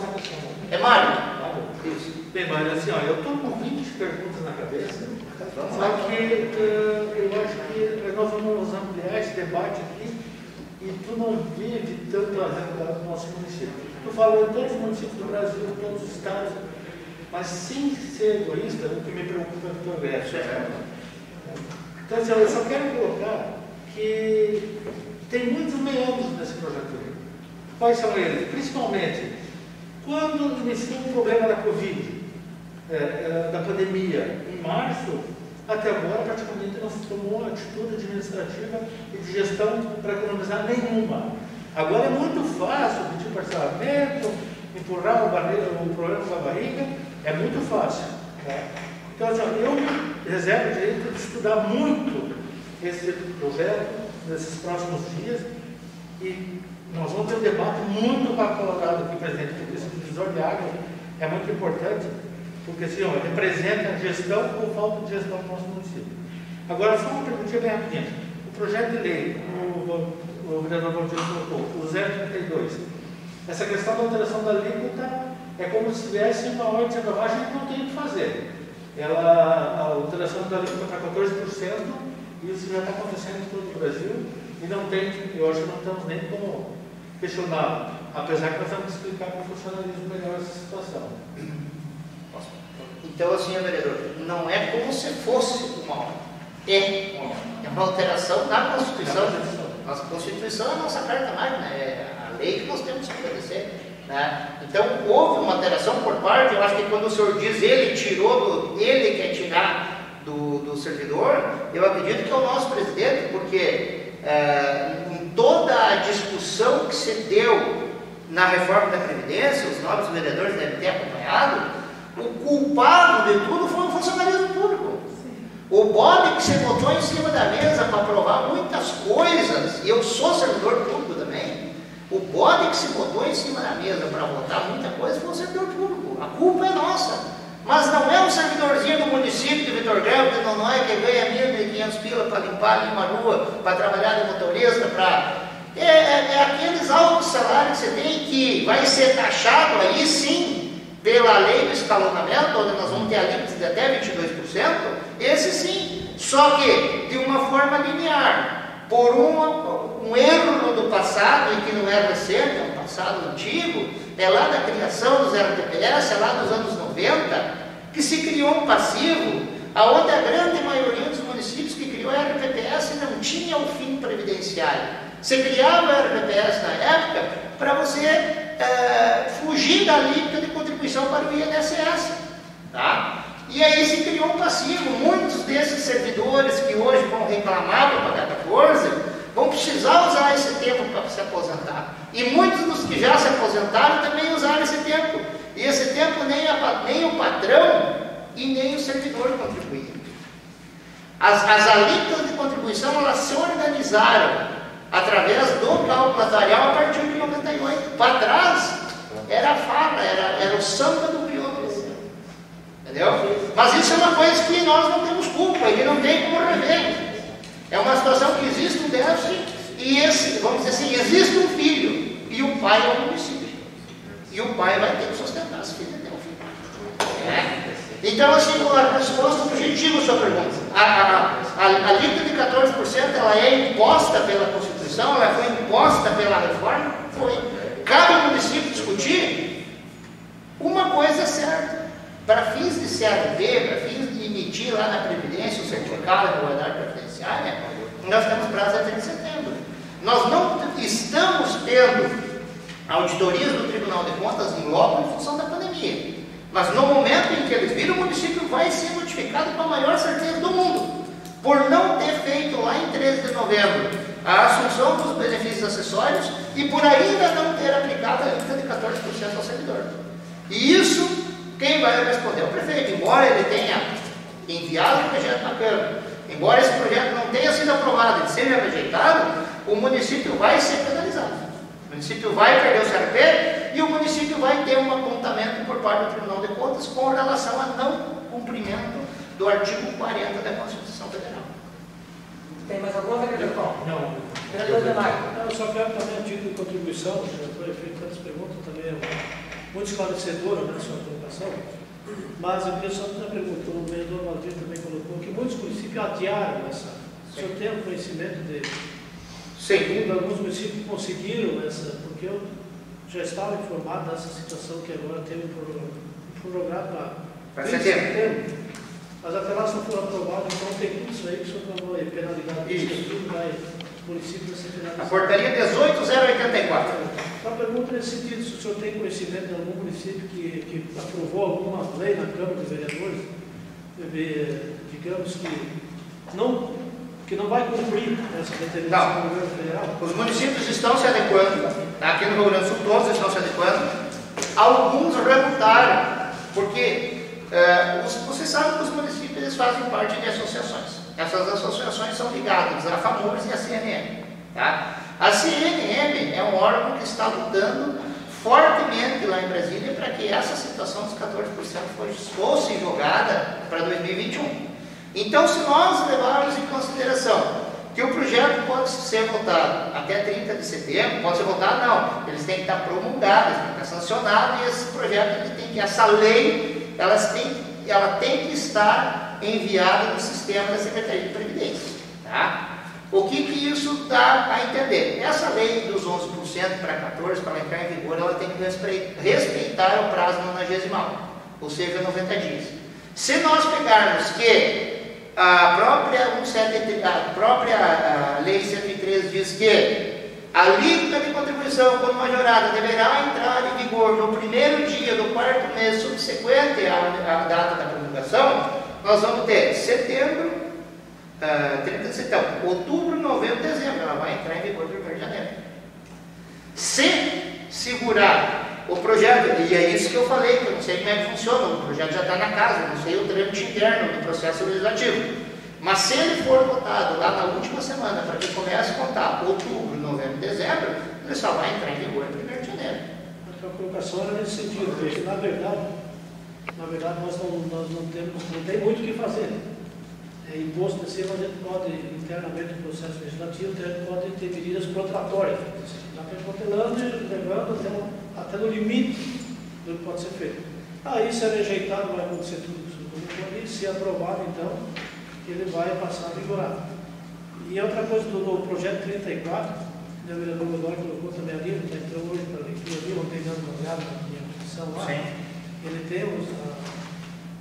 É Mário? Isso. Bem, mas assim, ó, eu estou com 20 perguntas na cabeça, só que eu acho que nós vamos ampliar esse debate aqui e tu não vive tanto a realidade do nosso município. Tu falou em todos os municípios do Brasil, em todos os estados, mas sem ser egoísta, o que me preocupa é o progresso. Então, assim, eu só quero colocar que tem muitos meandros nesse projeto. Quais são eles? Principalmente, quando iniciou o problema da Covid, da pandemia, em março, até agora praticamente não se tomou atitude administrativa e de gestão para economizar nenhuma. Agora é muito fácil pedir parcelamento, empurrar o problema com a barriga, é muito fácil. Então, assim, eu reservo o direito de estudar muito esse projeto nesses próximos dias e nós vamos ter um debate muito acalorado aqui, presidente, porque esse divisor de água é muito importante, porque assim, representa a gestão ou falta de gestão do nosso município. Agora, só uma perguntinha bem rapidinha. O projeto de lei, o vereador Valdir colocou, o 032, essa questão da alteração da alíquota é como se tivesse uma ordem de aprovagem que não tem o que fazer. A alteração da alíquota para 14%, isso já está acontecendo em todo o Brasil, e não tem, eu acho que não estamos nem como questionar, apesar que nós temos que explicar para o funcionalismo melhor essa situação. Então, assim, vereador, não é como se fosse uma ordem. É uma alteração na Constituição. Nossa Constituição é a nossa carta magna, é a lei que nós temos que obedecer. Né? Então, houve uma alteração por parte, eu acho que quando o senhor diz ele quer tirar do servidor, eu acredito que é o nosso presidente, porque em toda a discussão que se deu na reforma da Previdência, os nobres vereadores devem ter acompanhado, o culpado de tudo foi o funcionalismo público. O bode que se botou em cima da mesa para aprovar muitas coisas, e eu sou servidor público também, o bode que se botou em cima da mesa para votar muita coisa foi o servidor público. A culpa é nossa. Mas não é um servidorzinho do município de Vitor Grão, que não é que ganha 1.500 pila para limpar uma rua, para trabalhar de motorista, é aqueles altos salários que você tem que vai ser taxado aí sim pela lei do escalonamento, onde nós vamos ter alíquotas de até 22%, esse sim, só que de uma forma linear, por um erro do passado, e que não é recente, é um passado antigo, é lá da criação do 0TPS, é lá dos anos 90, que se criou um passivo, aonde a grande maioria dos municípios que criou a RPPS não tinha o fim previdenciário. Você criava a RPPS na época para você fugir da alíquota de contribuição para o INSS. Tá? E aí se criou um passivo. Muitos desses servidores que hoje vão reclamar para pagar 14, vão precisar usar esse tempo para se aposentar. E muitos dos que já se aposentaram também usaram esse tempo. E esse tempo nem o patrão e nem o servidor contribuíram. As alíquotas de contribuição, elas se organizaram através do cálculo atuarial a partir de 98. Para trás, era a farra, era o samba do crioulo. Entendeu? Mas isso é uma coisa que nós não temos culpa, ele não tem como rever. É uma situação que existe um déficit e vamos dizer assim, existe um filho e o pai é o município. E o pai vai ter que sustentar esse filho até o fim. Então, assim, a resposta objetiva à sua pergunta. A alíquota de 14% ela é imposta pela Constituição, ela foi imposta pela reforma, foi. Cabe ao município discutir uma coisa certa. Para fins de CRV, para fins de emitir lá na Previdência o certificado de igualdade previdenciária, nós temos prazo até 30 de setembro. Nós não estamos tendo auditorias do Tribunal de Contas em loco em função da pandemia. Mas no momento em que eles viram, o município vai ser notificado com a maior certeza do mundo, por não ter feito lá em 13 de novembro a assunção dos benefícios acessórios e por ainda não ter aplicado a alíquota de 14% ao servidor. E isso, quem vai responder? O prefeito, embora ele tenha enviado o projeto na Câmara, embora esse projeto não tenha sido aprovado e seja rejeitado, o município vai ser penalizado. O município vai perder o CRP e o município vai ter um apontamento por parte do Tribunal de Contas com relação a não cumprimento do artigo 40 da Constituição Federal. Tem mais alguma vereador? Não. Vereador Demarco. Eu só quero também, a título de contribuição, já foi feito tantas perguntas, também é muito esclarecedora, né, sua colocação, mas eu queria só fazer uma pergunta, o vereador Valdir também colocou que muitos municípios adiaram essa. O senhor tem um conhecimento de... Sim. Alguns municípios conseguiram essa, porque eu já estava informado dessa situação que agora teve um programa para setembro. Mas até lá só foram aprovados, então tem tudo isso aí que o senhor falou aí, penalidade, isso vai, o município vai ser penalizado. A portaria 18.084. Só pergunta nesse sentido, se o senhor tem conhecimento de algum município que aprovou alguma lei na Câmara dos Vereadores, digamos que não vai cumprir essa determinação do governo federal? Os municípios estão se adequando, aqui no Rio Grande do Sul todos estão se adequando, alguns rebutaram, porque você sabe que os municípios eles fazem parte de associações. Essas associações são ligadas à FAMURS e à CNM. Tá? A CNM é um órgão que está lutando fortemente lá em Brasília para que essa situação dos 14% fosse jogada para 2021. Então, se nós levarmos em consideração que o projeto pode ser votado até 30 de setembro, pode ser votado não, eles têm que estar promulgados, têm que estar sancionados, e esse projeto, ele tem que, essa lei, ela tem que estar enviada no sistema da Secretaria de Previdência. Tá? O que isso dá a entender? Essa lei dos 11% para 14%, para ela entrar em vigor, ela tem que respeitar o prazo nonagesimal, ou seja, 90 dias. Se nós pegarmos que a própria Lei 103 diz que a alíquota de contribuição quando majorada deverá entrar em vigor no primeiro dia do quarto mês subsequente à data da promulgação, nós vamos ter setembro, 30 de setembro, outubro, novembro, dezembro, ela vai entrar em vigor no 1º de janeiro. Se segurar o projeto, e é isso que eu falei, que eu não sei como é que funciona, o projeto já está na casa, eu não sei o trâmite interno do processo legislativo. Mas se ele for votado lá na última semana, para que comece a contar outubro, novembro, dezembro, ele só vai entrar em vigor no 1º de janeiro. A colocação era nesse sentido, porque na verdade nós não tem muito o que fazer. Imposto de cima, a gente pode, internamente no processo legislativo, a gente pode ter medidas protratórias. Dá para ir protelando e levando até no limite do que pode ser feito. Aí, se é rejeitado, vai acontecer tudo isso. Se é aprovado, então, ele vai passar a vigorar. E outra coisa do projeto 34, o vereador Godoy colocou também ali, ele entrou hoje para a leitura ali, ontem dando uma olhada na minha posição lá. Sim. Ele tem o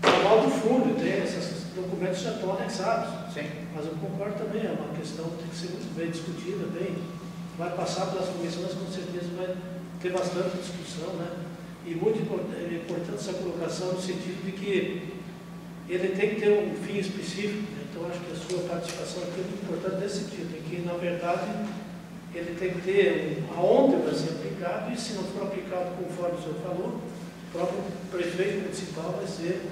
aval do fundo, tem esses documentos já estão anexados. Sim. Mas eu concordo também, é uma questão que tem que ser muito bem discutida, vai passar pelas comissões, com certeza vai ter bastante discussão, né? E muito importante essa colocação no sentido de que ele tem que ter um fim específico, né? Então acho que a sua participação aqui é muito importante nesse sentido, em que na verdade ele tem que ter aonde vai ser aplicado, e se não for aplicado conforme o senhor falou, o próprio prefeito municipal vai ser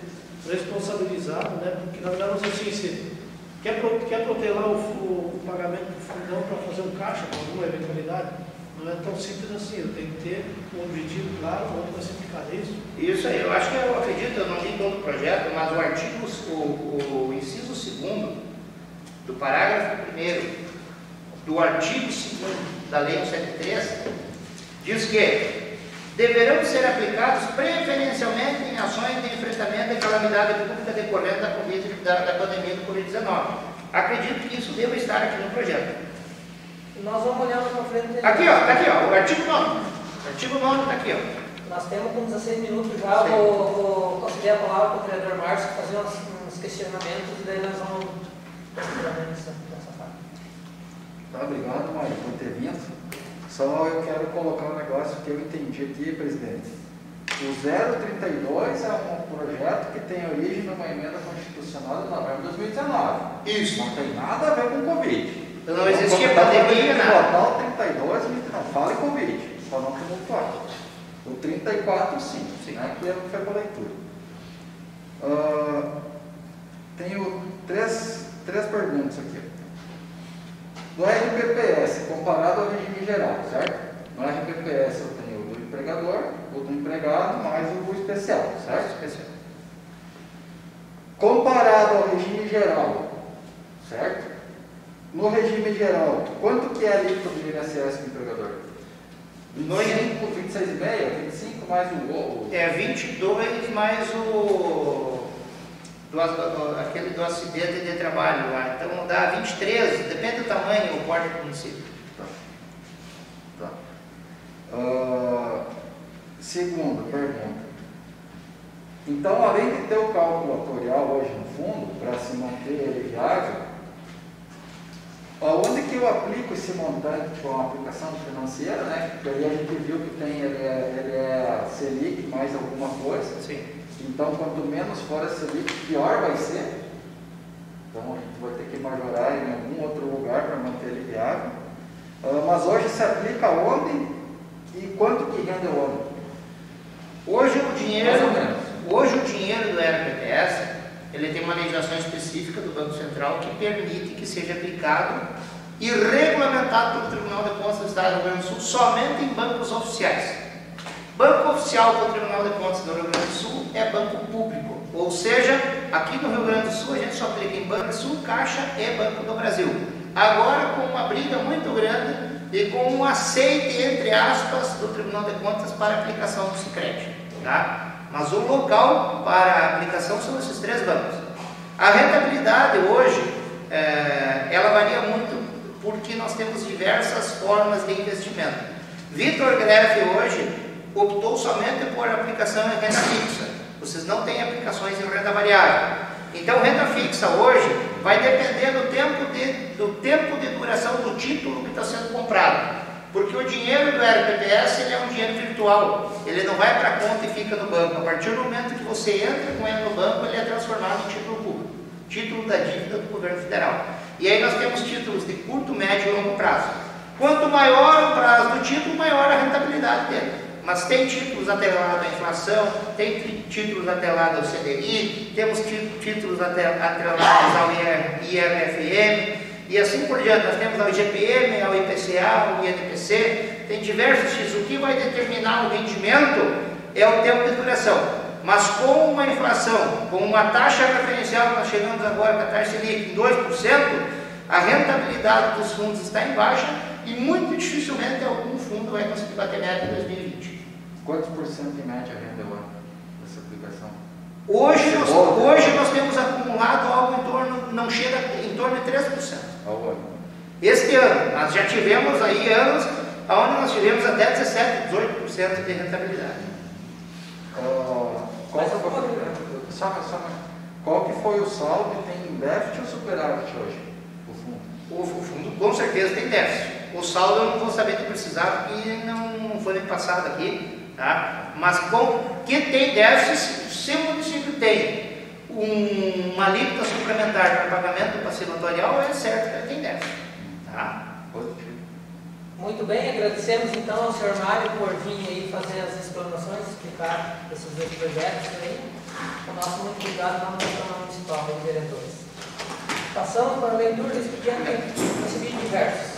responsabilizado, né? Porque na verdade não sei se quer protelar o pagamento do fundão para fazer um caixa com alguma eventualidade, não é tão simples assim, eu tenho que ter um objetivo claro onde vai ser aplicado isso. Isso aí, eu acho que eu acredito, eu não li todo o projeto, mas o artigo, o inciso 2º do parágrafo 1º do artigo 2º da Lei 173 diz que deverão ser aplicados preferencialmente em ações de enfrentamento da calamidade pública decorrente da pandemia do Covid-19. Acredito que isso deva estar aqui no projeto. Nós vamos olhar para frente. Aqui, ó, tá aqui, ó, o artigo 9. O artigo 9 está aqui, ó. Nós temos com 16 minutos já, vou conceder a palavra para o vereador Márcio fazer uns questionamentos, e daí nós vamos nessa parte. Tá, obrigado, Mário, por ter vindo. Só eu quero colocar um negócio que eu entendi aqui, presidente. O 032 é um projeto que tem origem numa emenda constitucional de novembro de 2019. Isso. Não tem nada a ver com Covid. Não existia pandemia, nada. O 32 não fala em Covid, só não tumultuado. O 34 sim, né, que foi para leitura. Tenho três perguntas aqui. Do RPPS, comparado ao regime geral, certo? No RPPS eu tenho o do empregador, o do empregado, mais o especial, certo? Especial. Comparado ao regime geral, certo? No regime geral, quanto que é a alíquota do INSS do empregador? 25, 26,5, 25 mais o... É 22 mais aquele do acidente de trabalho lá. Então dá 23, depende do tamanho, o porte do município. Tá. Segunda pergunta. Então, além de ter o cálculo atuarial hoje no fundo, para se manter ele viável, aonde que eu aplico esse montante com a aplicação financeira, né? Porque aí a gente viu que tem, ele é a Selic mais alguma coisa. Sim. Então, quanto menos for a Selic, pior vai ser. Então, a gente vai ter que majorar em algum outro lugar para manter ele viável. Mas hoje se aplica onde e quanto que rende o ano? Hoje o dinheiro, mais ou menos. Hoje o dinheiro do RPPS, ele tem uma legislação específica do Banco Central que permite que seja aplicado e regulamentado pelo Tribunal de Contas do Estado do Rio Grande do Sul somente em bancos oficiais. Banco oficial do Tribunal de Contas do Rio Grande do Sul é banco público, ou seja, aqui no Rio Grande do Sul a gente só aplica em Banco Sul, Caixa e Banco do Brasil. Agora com uma briga muito grande e com um aceite, entre aspas, do Tribunal de Contas para aplicação do Sicredi, tá? Mas o local para a aplicação são esses três bancos. A rentabilidade hoje, ela varia muito porque nós temos diversas formas de investimento. Vitor Greff hoje optou somente por aplicação em renda fixa. Vocês não têm aplicações em renda variável. Então, renda fixa hoje vai depender do tempo de duração do título que está sendo comprado. Porque o dinheiro do RPPS ele é um dinheiro virtual, ele não vai para a conta e fica no banco. A partir do momento que você entra com ele no banco, ele é transformado em título público, título da dívida do governo federal. E aí nós temos títulos de curto, médio e longo prazo. Quanto maior o prazo do título, maior a rentabilidade dele. Mas tem títulos atrelados à inflação, tem títulos atrelados ao CDI, temos títulos atrelados ao IRFM, e assim por diante. Nós temos ao IGPM, ao IPCA, ao INPC, tem diversos títulos. O que vai determinar o rendimento é o tempo de duração. Mas com uma inflação, com uma taxa referencial que nós chegamos agora com a taxa Selic em 2%, a rentabilidade dos fundos está em baixa e muito dificilmente algum fundo vai conseguir bater meta em 2020. Quantos por cento em média rende o ano dessa aplicação? Hoje nós temos acumulado algo em torno, não chega em torno de 3%. Ao ano. Este ano, nós já tivemos aí anos onde nós tivemos até 17, 18% de rentabilidade. Qual que foi o saldo? Tem déficit ou superávit hoje? O fundo com certeza tem déficit. O saldo eu não vou saber de precisar porque não foi nem passado aqui, tá? Mas com que tem déficit, se o município tem uma alíquota suplementar para pagamento do passivo atuarial, é certo que ele tem déficit, tá? Muito bem, agradecemos então ao Sr. Mário por vir aí fazer as explanações, explicar esses dois projetos aí. O nosso muito obrigado na Câmara Municipal dos Vereadores. Passamos para a leitura do expediente recebido diversos.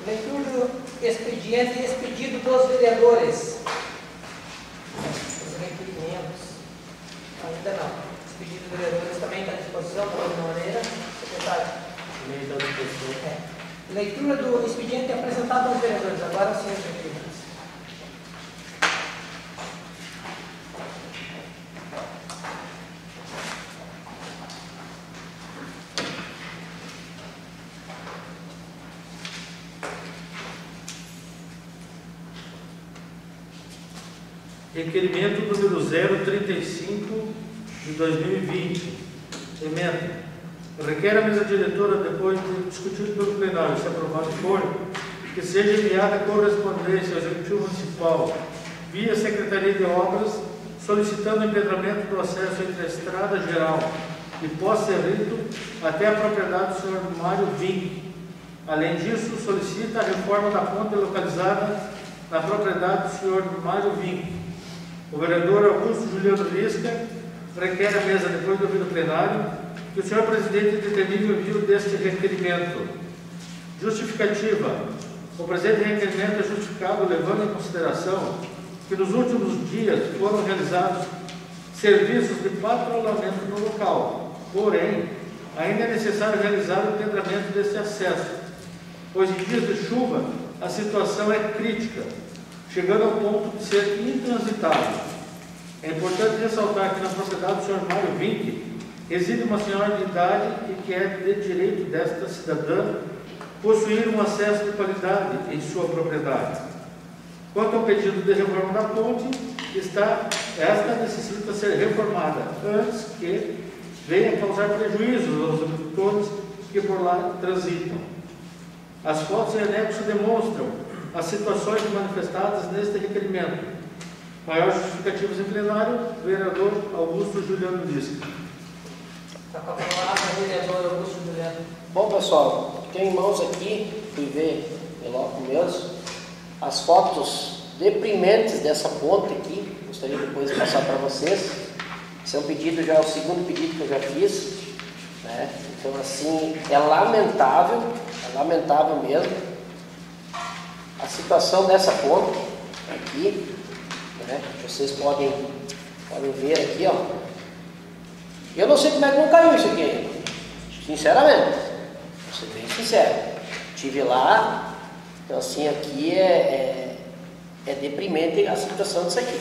Leitura do expediente e expedido dos vereadores. Os requerimentos. Ainda não. Expedido dos vereadores também está à disposição, de alguma maneira. Secretário. Também está à disposição. Leitura do expediente apresentado aos vereadores. Agora sim, os requerimentos. Requerimento número 035 de 2020. Emenda. Requer a mesa diretora, depois de discutido pelo plenário, se aprovado for, que seja enviada correspondência ao Executivo Municipal via Secretaria de Obras, solicitando o empedramento do acesso entre a Estrada Geral e Pós-Cerrito até a propriedade do senhor Mário Vink. Além disso, solicita a reforma da ponte localizada na propriedade do senhor Mário Vink. O vereador Augusto Juliano Lisca requer a mesa, depois do ouvido plenário, que o senhor presidente determine o envio deste requerimento. Justificativa. O presente requerimento é justificado levando em consideração que nos últimos dias foram realizados serviços de patrulhamento no local. Porém, ainda é necessário realizar o empedramento deste acesso, pois em dias de chuva a situação é crítica, chegando ao ponto de ser intransitável. É importante ressaltar que na propriedade do senhor Mário Vink reside uma senhora de idade e que é de direito desta cidadã possuir um acesso de qualidade em sua propriedade. Quanto ao pedido de reforma da ponte, esta necessita ser reformada antes que venha causar prejuízos aos agricultores que por lá transitam. As fotos em anexo demonstram as situações manifestadas neste requerimento. Maiores justificativos em plenário, vereador Augusto Juliano Lisca. Está com a palavra, vereador Augusto Juliano. Bom, pessoal, tenho em mãos aqui, fui ver logo mesmo, as fotos deprimentes dessa ponte aqui. Gostaria depois de passar para vocês. Esse é um pedido, já é o segundo pedido que eu já fiz, né? Então, assim, é lamentável mesmo a situação dessa ponte aqui, né? Vocês podem ver aqui, ó. Eu não sei como é que não caiu isso aqui, sinceramente, vou ser bem sincero. Estive lá, então assim, aqui é deprimente a situação disso aqui.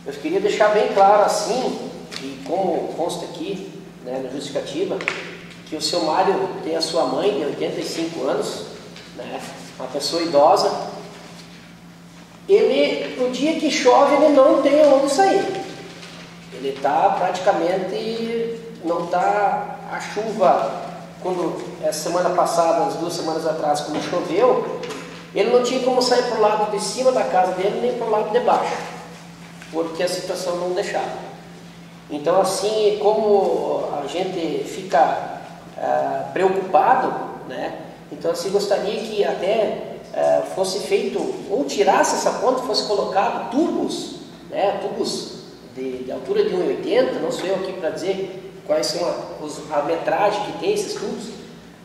Eu queria deixar bem claro assim, e como consta aqui, né, na justificativa, que o seu Mário tem a sua mãe de 85 anos, né, uma pessoa idosa. Ele, no dia que chove, ele não tem onde sair. Ele está praticamente, não está a chuva, quando essa semana passada, as 2 semanas atrás, quando choveu, ele não tinha como sair para o lado de cima da casa dele, nem para o lado de baixo, porque a situação não deixava. Então, assim, como a gente fica preocupado, né? Então, assim, gostaria que até fosse feito, ou tirasse essa ponte, fosse colocado tubos, né? Tubos de altura de 1,80, não sou eu aqui para dizer quais são a metragem que tem esses tubos,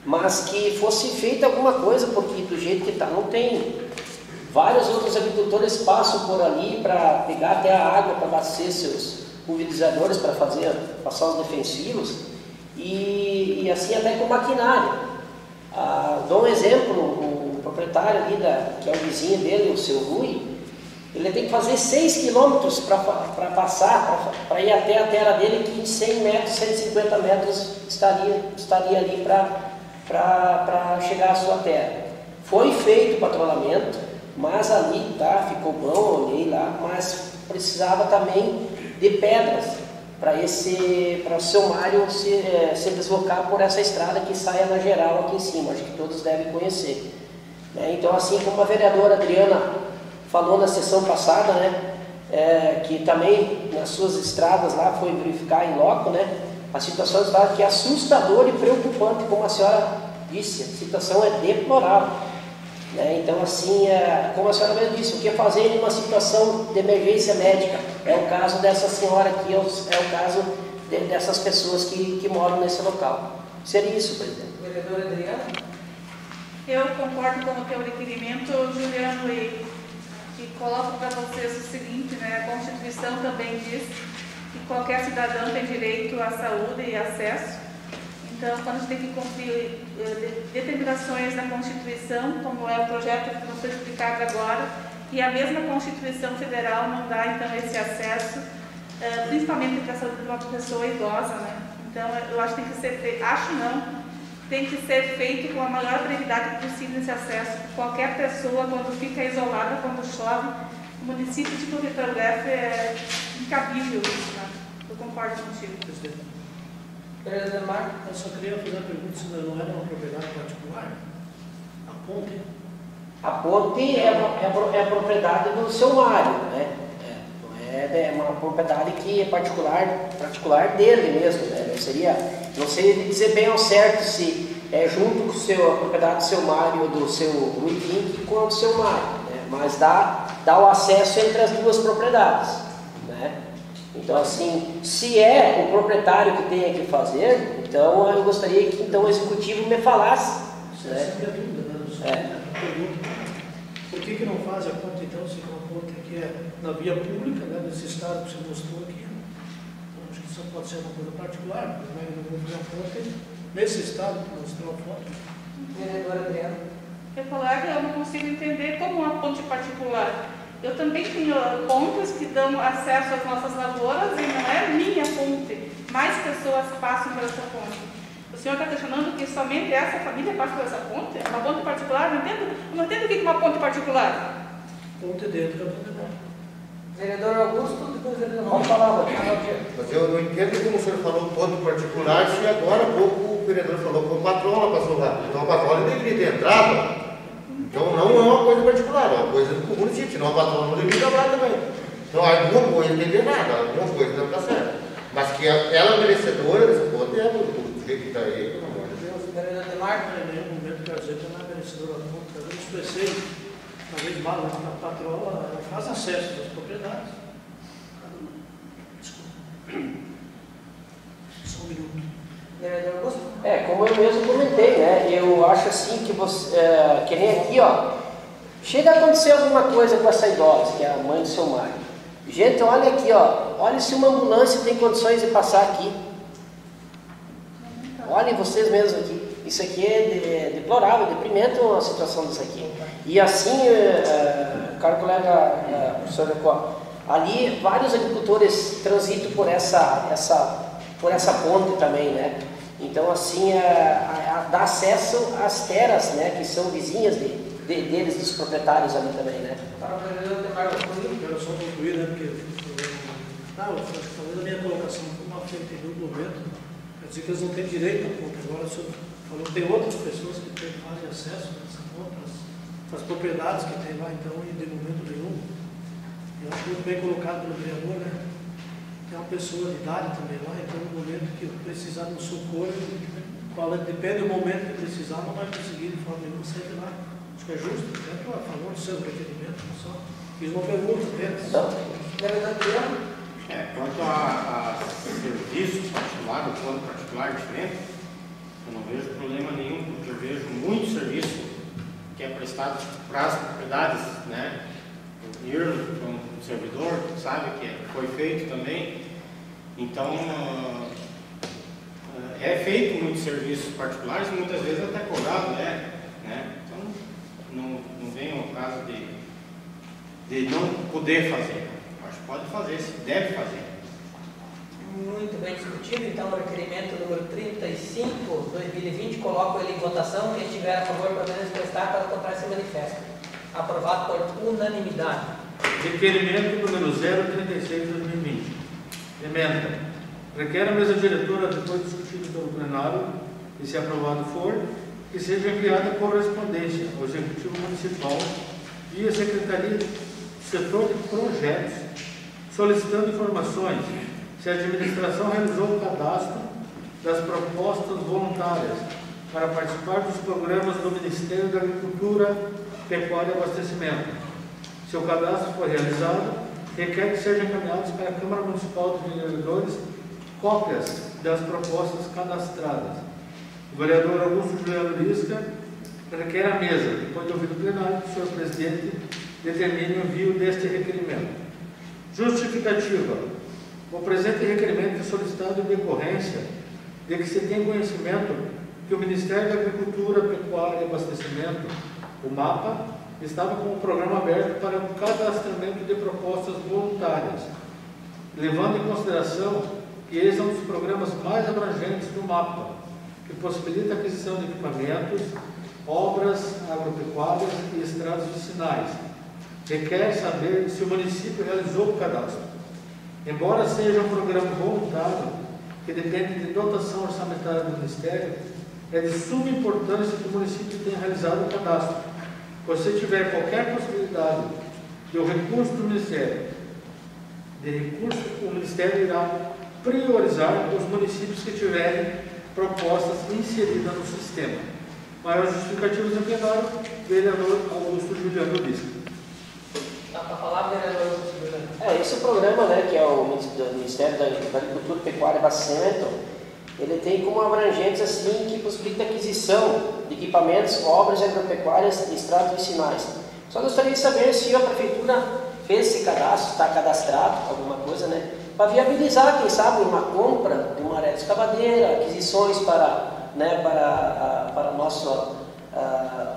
mas que fosse feita alguma coisa, porque do jeito que está, não tem. Vários outros agricultores passam por ali para pegar até a água para abastecer seus pulverizadores, para passar os defensivos, e assim até com maquinário. Dou um exemplo, o proprietário ali, que é o vizinho dele, o seu Rui, ele tem que fazer 6 quilômetros para passar, para ir até a terra dele, que em 100 metros, 150 metros estaria ali para chegar à sua terra. Foi feito o patrulhamento, mas ali ficou bom, olhei lá, mas precisava também de pedras para o seu Mário se deslocar por essa estrada que sai na geral aqui em cima, acho que todos devem conhecer. Então, assim como a vereadora Adriana falou na sessão passada, né, que também nas suas estradas lá foi verificar em loco, né, a situação está que é assustadora e preocupante, como a senhora disse, a situação é deplorável. Né? Então, assim, como a senhora mesmo disse, o que fazer em uma situação de emergência médica? É o caso dessa senhora aqui, é o caso dessas pessoas que moram nesse local. Seria isso, presidente. Vereadora Adriana? Eu concordo com o teu requerimento, Juliano, e coloco para vocês o seguinte, né, a Constituição também diz que qualquer cidadão tem direito à saúde e acesso. Então, quando a gente tem que cumprir determinações da Constituição, como é o projeto que nos foi explicado agora, e a mesma Constituição Federal não dá, então, esse acesso, principalmente para a saúde de uma pessoa idosa, né? Então, eu acho que tem que ser feito, tem que ser feito com a maior brevidade possível esse acesso. Qualquer pessoa, quando fica isolada, quando chove, o município de Vitor Lefe é incabível isso, né? Eu concordo contigo. Vereador Marco. Eu só queria fazer a pergunta se não era uma propriedade particular. A ponte. A ponte é a propriedade do seu Mário, né? É uma propriedade que é particular dele mesmo, né? Não sei dizer bem ao certo se é junto com a propriedade do seu Mário ou do seu Luiz Vink com a do seu Mário, né? Mas dá o acesso entre as duas propriedades, né? Então, assim, se é o proprietário que tem que fazer, então eu gostaria que então, o executivo me falasse. Essa é a minha dúvida, né? Pergunta. Por que não faz a ponte, então, se uma ponte que é na via pública, né, nesse estado que você mostrou aqui? Então, acho que isso pode ser uma coisa particular, porque não vou fazer a ponte nesse estado que mostrou a foto. Vereadora Adriana. Eu falar que eu não consigo entender como uma ponte particular. Eu também tenho pontes que dão acesso às nossas lavouras e não é minha ponte. Mais pessoas passam por essa ponte. O senhor está questionando que somente essa família passa por essa ponte? Uma ponte particular? Não entendo o que é uma ponte particular. Ponte dentro da propriedade. Vereador Augusto, depois vereador Paulo falava. Mas eu não entendo como o senhor falou ponto particular, se agora há pouco o vereador falou que a patrola passou lá. Então a patrola deveria ter entrado. Então não é uma coisa particular, é uma coisa do município, senão a patrola não deveria entrar também. Então alguma coisa não tem nada, alguma coisa não está certa. Mas que ela é merecedora dessa ponte é do jeito que está aí, pelo amor de Deus. Vereador Demarco. Em nenhum momento quero dizer que ela é merecedora da ponte. Eu expressei, uma vez mal, a patrola ela faz acesso às propriedades. Desculpa. Só um minuto. Vereador Augusto. Como eu mesmo comentei, né? Eu acho assim que você, que nem aqui, ó, chega a acontecer alguma coisa com essa idosa, que é a mãe do seu Mário. Gente, olha aqui, ó, olha se uma ambulância tem condições de passar aqui. Olhem vocês mesmos aqui. Isso aqui é deplorável, deprimente a situação disso aqui. E assim, caro colega, professor Lecó, ali vários agricultores transitam por essa ponte também, né? Então, assim, dá acesso às terras, né, que são vizinhas deles, dos proprietários ali também, né? Para o vereador Demarco. Eu quero só concluir, né, porque talvez a minha colocação foi mal feita em algum momento. Quer dizer que eles não têm direito à ponte. Agora o senhor falou que tem outras pessoas que fazem acesso a essa ponte, as propriedades que tem lá, então, e de momento nenhum. Eu acho muito bem colocado pelo vereador, né? Tem uma pessoa de idade também lá, então no momento que precisar de um socorro, depende do momento que precisar, não vai conseguir de forma nenhuma sair de lá. Acho que é justo, até a favor do seu requerimento, só fiz uma pergunta apenas. Vereador Adriano. Quanto a serviço particular, do plano particular diferente, eu não vejo problema nenhum, porque eu vejo muito serviço que é prestado para as propriedades, né? O IRL, como servidor, sabe que foi feito também. Então, é feito muitos serviços particulares e muitas vezes até cobrado, né? Então, não vem ao caso de não poder fazer. Mas pode fazer, se deve fazer. Muito bem discutido. Então, o requerimento número 35, 2020, coloco ele em votação. Quem estiver a favor, pelo menos prestar, para o contrário, se manifesta. Aprovado por unanimidade. Requerimento número 036/2020. Emenda. Requer a mesa diretora, depois discutido pelo plenário, e se aprovado for, que seja enviada correspondência ao Executivo Municipal e à Secretaria do Setor de Projetos, solicitando informações se a administração realizou o cadastro das propostas voluntárias para participar dos programas do Ministério da Agricultura, Pecuária e Abastecimento. Se o cadastro for realizado, requer que sejam encaminhados para a Câmara Municipal de Vereadores cópias das propostas cadastradas. O vereador Augusto Juliano Lisca requer a mesa, depois de ouvir o plenário, que o senhor presidente determine o envio deste requerimento. Justificativa. O presente requerimento é solicitado em decorrência de que se tem conhecimento que o Ministério da Agricultura, Pecuária e Abastecimento, o MAPA, estava com o programa aberto para o cadastramento de propostas voluntárias, levando em consideração que esse é um dos programas mais abrangentes do MAPA, que possibilita a aquisição de equipamentos, obras agropecuárias e estradas vicinais. Requer saber se o município realizou o cadastro. Embora seja um programa voluntário, que dependem de dotação orçamentária do Ministério, é de suma importância que o município tenha realizado o cadastro. Pois se tiver qualquer possibilidade de o recurso do Ministério, o Ministério irá priorizar os municípios que tiverem propostas inseridas no sistema. Maior justificativos em plenário, vereador Augusto Juliano Lisca. Está para falar, vereador Augusto Juliano. Esse programa, né, que é o do Ministério da Agricultura, Pecuária e Abastecimento, ele tem como abrangentes assim que possibilita a aquisição de equipamentos, obras agropecuárias, estradas vicinais. Só gostaria de saber se a prefeitura fez esse cadastro, está cadastrado, alguma coisa, né, para viabilizar, quem sabe, uma compra de uma área de escavadeira, aquisições para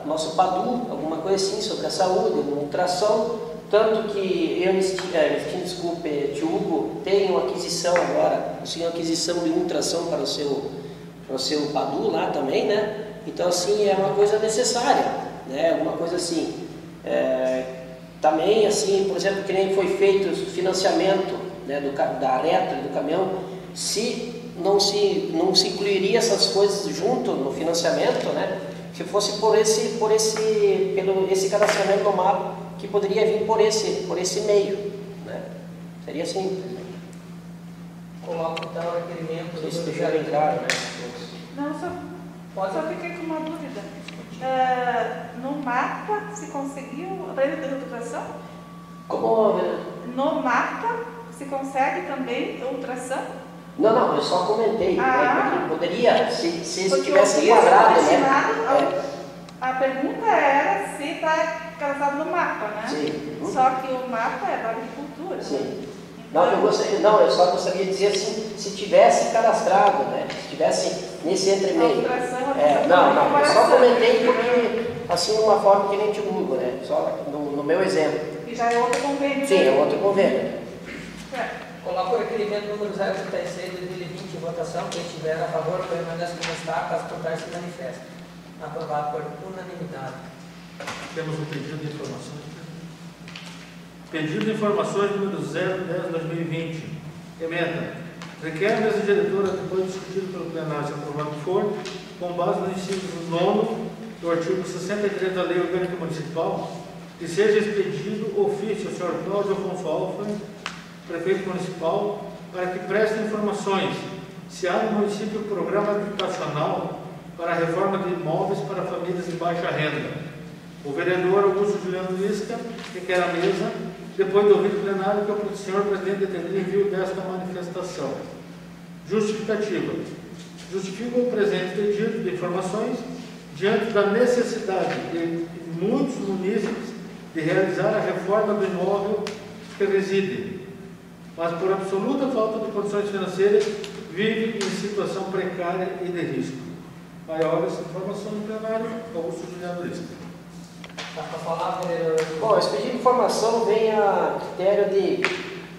nosso PADU, alguma coisa assim sobre a saúde, uma ultrassom. Tanto que tio Hugo tem uma aquisição agora, uma aquisição de ultrassom para o seu PADU lá também, né? Então, assim, é uma coisa necessária, né? Alguma coisa assim. Também, assim, por exemplo, que nem foi feito o financiamento, né, da areta, do caminhão, se não se incluiria essas coisas junto no financiamento, né? Se fosse pelo esse cadastramento no mapa, que poderia vir por esse meio, né? Seria simples. Coloca então o requerimento. Não sei se deixou bem claro, né? Não, só fiquei com uma dúvida. No mapa se conseguiu a prévia de ultrassom? Como? No mapa se consegue também a ultrassom? Não, eu só comentei. Né? Poderia, se tivesse quadrado, né? A pergunta era se está cadastrado no mapa, né? Sim. Só que o mapa é da agricultura. Sim. Então, eu só gostaria de dizer assim, se tivesse cadastrado, né? Se tivesse nesse entremeio. Eu só comentei porque, assim, de uma forma que nem te Google, né? Só no meu exemplo. E já é outro convênio. Sim, é outro convênio. Coloca o requerimento número 036 de 2020 em votação. Quem estiver a favor, permanece como está. Caso contrário, se manifesta. Aprovado por unanimidade. Temos um pedido de informações. Pedido de informações número 010/2020. Emenda. Requer a mesa diretora, depois discutido pelo plenário, se aprovado for, com base no inciso 9 do artigo 63 da Lei Orgânica Municipal, que seja expedido ofício ao Sr. Cláudio Afonso Alfa, prefeito municipal, para que preste informações se há no município programa habitacional para a reforma de imóveis para famílias de baixa renda. O vereador Augusto Juliano Lisca requer a mesa, depois do ouvido plenário, que o senhor presidente determine envio desta manifestação. Justificativa. Justifica o presente pedido de informações diante da necessidade de muitos munícipes de realizar a reforma do imóvel que residem, mas por absoluta falta de condições financeiras vive em situação precária e de risco. Maiores informações no plenário, Augusto Juliano Lisca. Está para falar, vereador? Bom, esse pedido de informação vem a critério de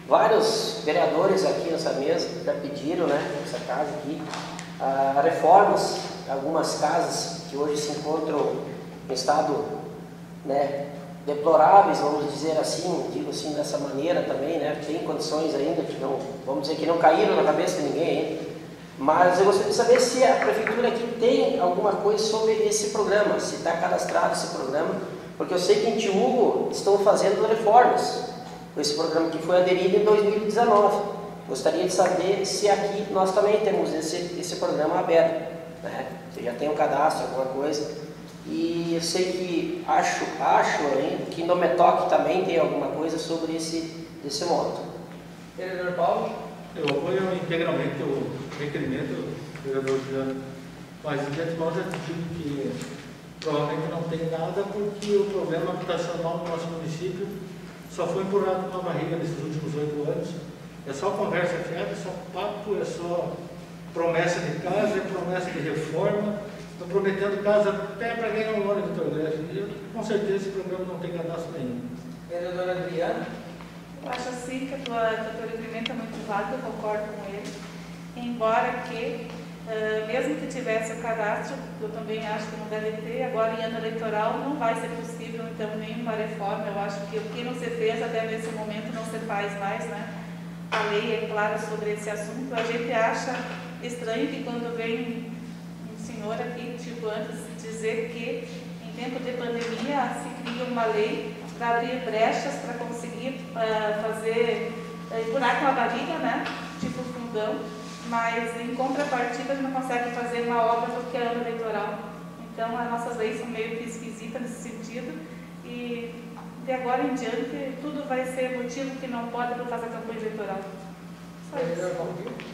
vários vereadores aqui nessa mesa que já pediram, né, nessa casa aqui, reformas, algumas casas que hoje se encontram em estado, né, deploráveis, vamos dizer assim, digo assim dessa maneira também, né, tem condições ainda que não, vamos dizer que não caíram na cabeça de ninguém ainda. Mas eu gostaria de saber se a prefeitura aqui tem alguma coisa sobre esse programa, se está cadastrado esse programa, porque eu sei que em Tiúgo estão fazendo reformas com esse programa que foi aderido em 2019. Gostaria de saber se aqui nós também temos esse programa aberto, né? Se já tem um cadastro, alguma coisa. E eu sei que acho ainda que no Metoc também tem alguma coisa sobre esse modo. Vereador Paulo? Eu apoio integralmente o requerimento, vereador Juliano, mas de antemão já digo que provavelmente não tem nada, porque o problema habitacional no nosso município só foi empurrado com a barriga nesses últimos 8 anos. É só conversa fiada, é só papo, é só promessa de casa, é promessa de reforma. Estou prometendo casa até para ganhar um ano de progresso. E com certeza esse programa não tem cadastro nenhum. Vereador Adriano? Eu acho assim que o teu requerimento é muito válido, eu concordo com ele. Embora que, mesmo que tivesse o cadastro, eu também acho que não deve ter, agora em ano eleitoral não vai ser possível, então, nenhuma reforma. Eu acho que o que não se fez até nesse momento não se faz mais, né? A lei é clara sobre esse assunto. A gente acha estranho que quando vem um senhor aqui, tipo antes, dizer que em tempo de pandemia se cria uma lei para abrir brechas para conseguir empurrar com a barriga, né? Tipo fundão, mas em contrapartida a gente não consegue fazer uma obra porque é ano eleitoral. Então as nossas leis são meio que esquisitas nesse sentido e de agora em diante tudo vai ser motivo que não pode por causa da campanha eleitoral. Só isso.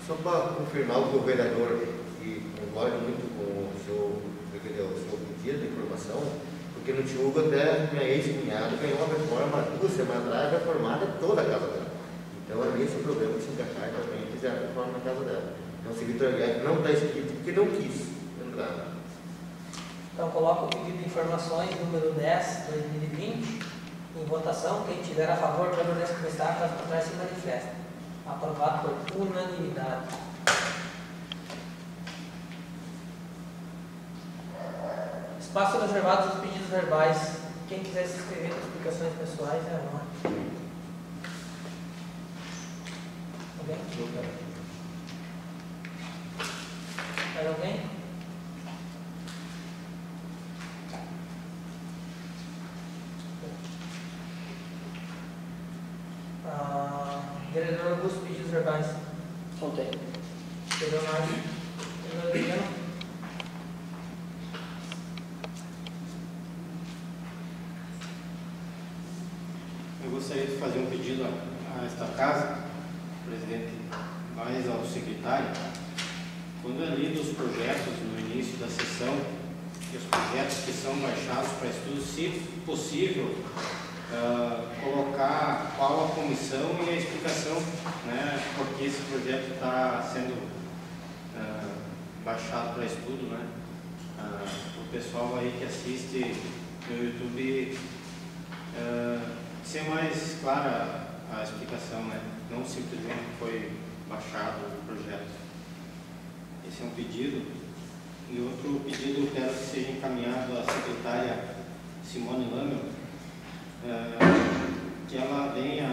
Só para confirmar, o governador, e concordo muito com o seu pedido de informação, porque no Tiúga até minha ex-cunhada ganhou uma reforma 2 semanas atrás, reformada toda a casa dela. Então era esse o problema de se encaixar e também fizeram a reforma na casa dela. Então o Vitor Guedes não está escrito porque não quis entrar. Então coloca o pedido de informações número 10, 2020, em votação. Quem tiver a favor, permaneça como está, caso contrário se manifesta. Aprovado por unanimidade. Espaço reservado aos pedidos verbais. Quem quiser se inscrever nas explicações pessoais, é lá. Alguém? Mais alguém? Vereador Augusto, pedidos verbais. Não tem. Vereador Márcio. Vereador Adriano. Eu gostaria de fazer um pedido a esta casa, presidente, mais ao secretário. Quando eu li dos projetos no início da sessão, e os projetos que são baixados para estudo, se possível, colocar qual a comissão e a explicação, né, porque esse projeto está sendo baixado para estudo, né? O pessoal aí que assiste no YouTube ser mais clara a explicação, né? Não simplesmente foi baixado o projeto. Esse é um pedido. E outro pedido eu quero que seja encaminhado à secretária Simone Lamel, que ela venha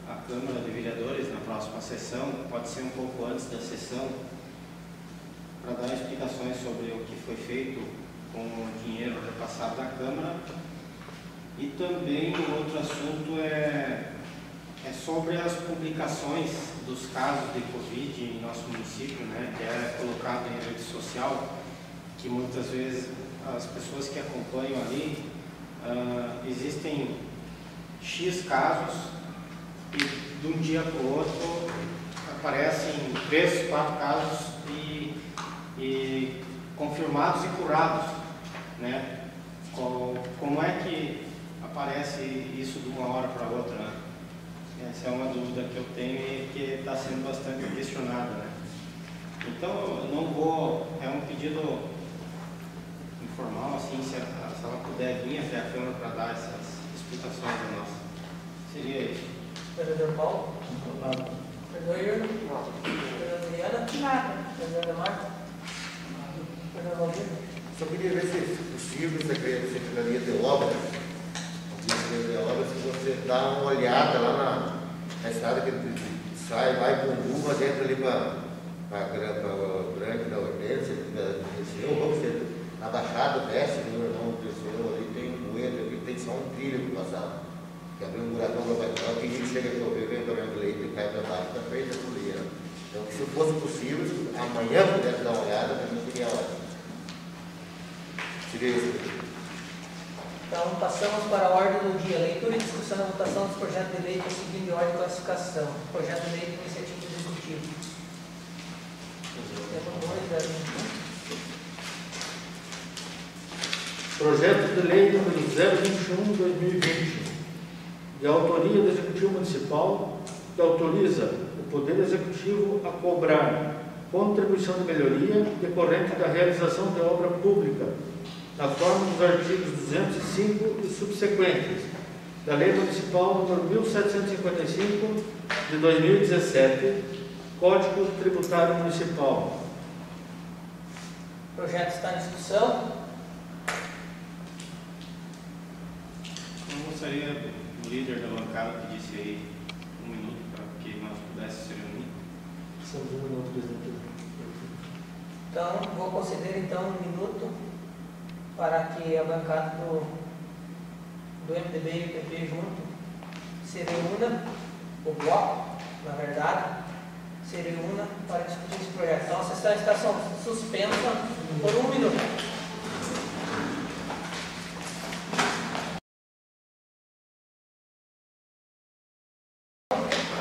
à Câmara de Vereadores na próxima sessão, pode ser um pouco antes da sessão, para dar explicações sobre o que foi feito com o dinheiro repassado da Câmara. E também o outro assunto é sobre as publicações dos casos de Covid em nosso município, né, que é colocado em rede social, que muitas vezes as pessoas que acompanham ali, existem X casos e de um dia para o outro aparecem 3, 4 casos e confirmados e curados, né? Como é que aparece isso de uma hora para outra, né? Essa é uma dúvida que eu tenho e que está sendo bastante questionada, né? Então, eu não vou, é um pedido informal, assim, se ela puder vir até a Câmara para dar essas explicações a nós. Seria isso. Vereador Paulo? Vereador Irma? Vereador Adriana? Nada. Vereador Marta? Vereador Valdir? Só queria ver se possível, Secretaria de Obras, se você dá uma olhada lá na estrada que sai, vai com Uva dentro ali para Grande da Hortência, na Baixada, desce, meu irmão desceu, ali tem um bueiro, aqui tem só um trilho para passar. Que abriu um buracão para baixar, que ele chega a chover, vem torrendo leite e cai para baixo, está feita a folia. Então, se fosse possível, se amanhã pudesse dar uma olhada, para mim seria ótimo. Seria isso. Então, passamos para a ordem do dia. Leitura e discussão e votação dos projetos de lei seguindo ordem de classificação. Projeto de lei de iniciativa executiva. Projeto de lei número 021/2020, de autoria do Executivo Municipal, que autoriza o Poder Executivo a cobrar contribuição de melhoria decorrente da realização de obra pública, na forma dos artigos 205 e subsequentes da Lei Municipal número 1755 de 2017, Código Tributário Municipal. O projeto está em discussão. Eu gostaria do líder da bancada que disse aí 1 minuto para que nós pudéssemos se reunir. Passamos 1 minuto, presidente. Então, vou conceder então 1 minuto para que a bancada do MDB e o PP junto se reúna, o bloco, na verdade, se reúna para discutir esse projeto. Então, a sessão está suspensa por 1 minuto.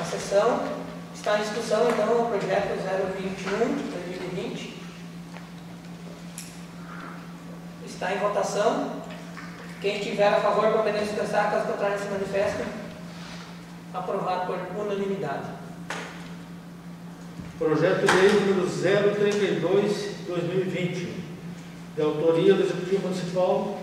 A sessão está em discussão, então, o projeto 021/2020. Está em votação. Quem estiver a favor, permaneça dispensar, caso contrário, se manifesta. Aprovado por unanimidade. Projeto de lei número 032/2020, de autoria do Executivo Municipal,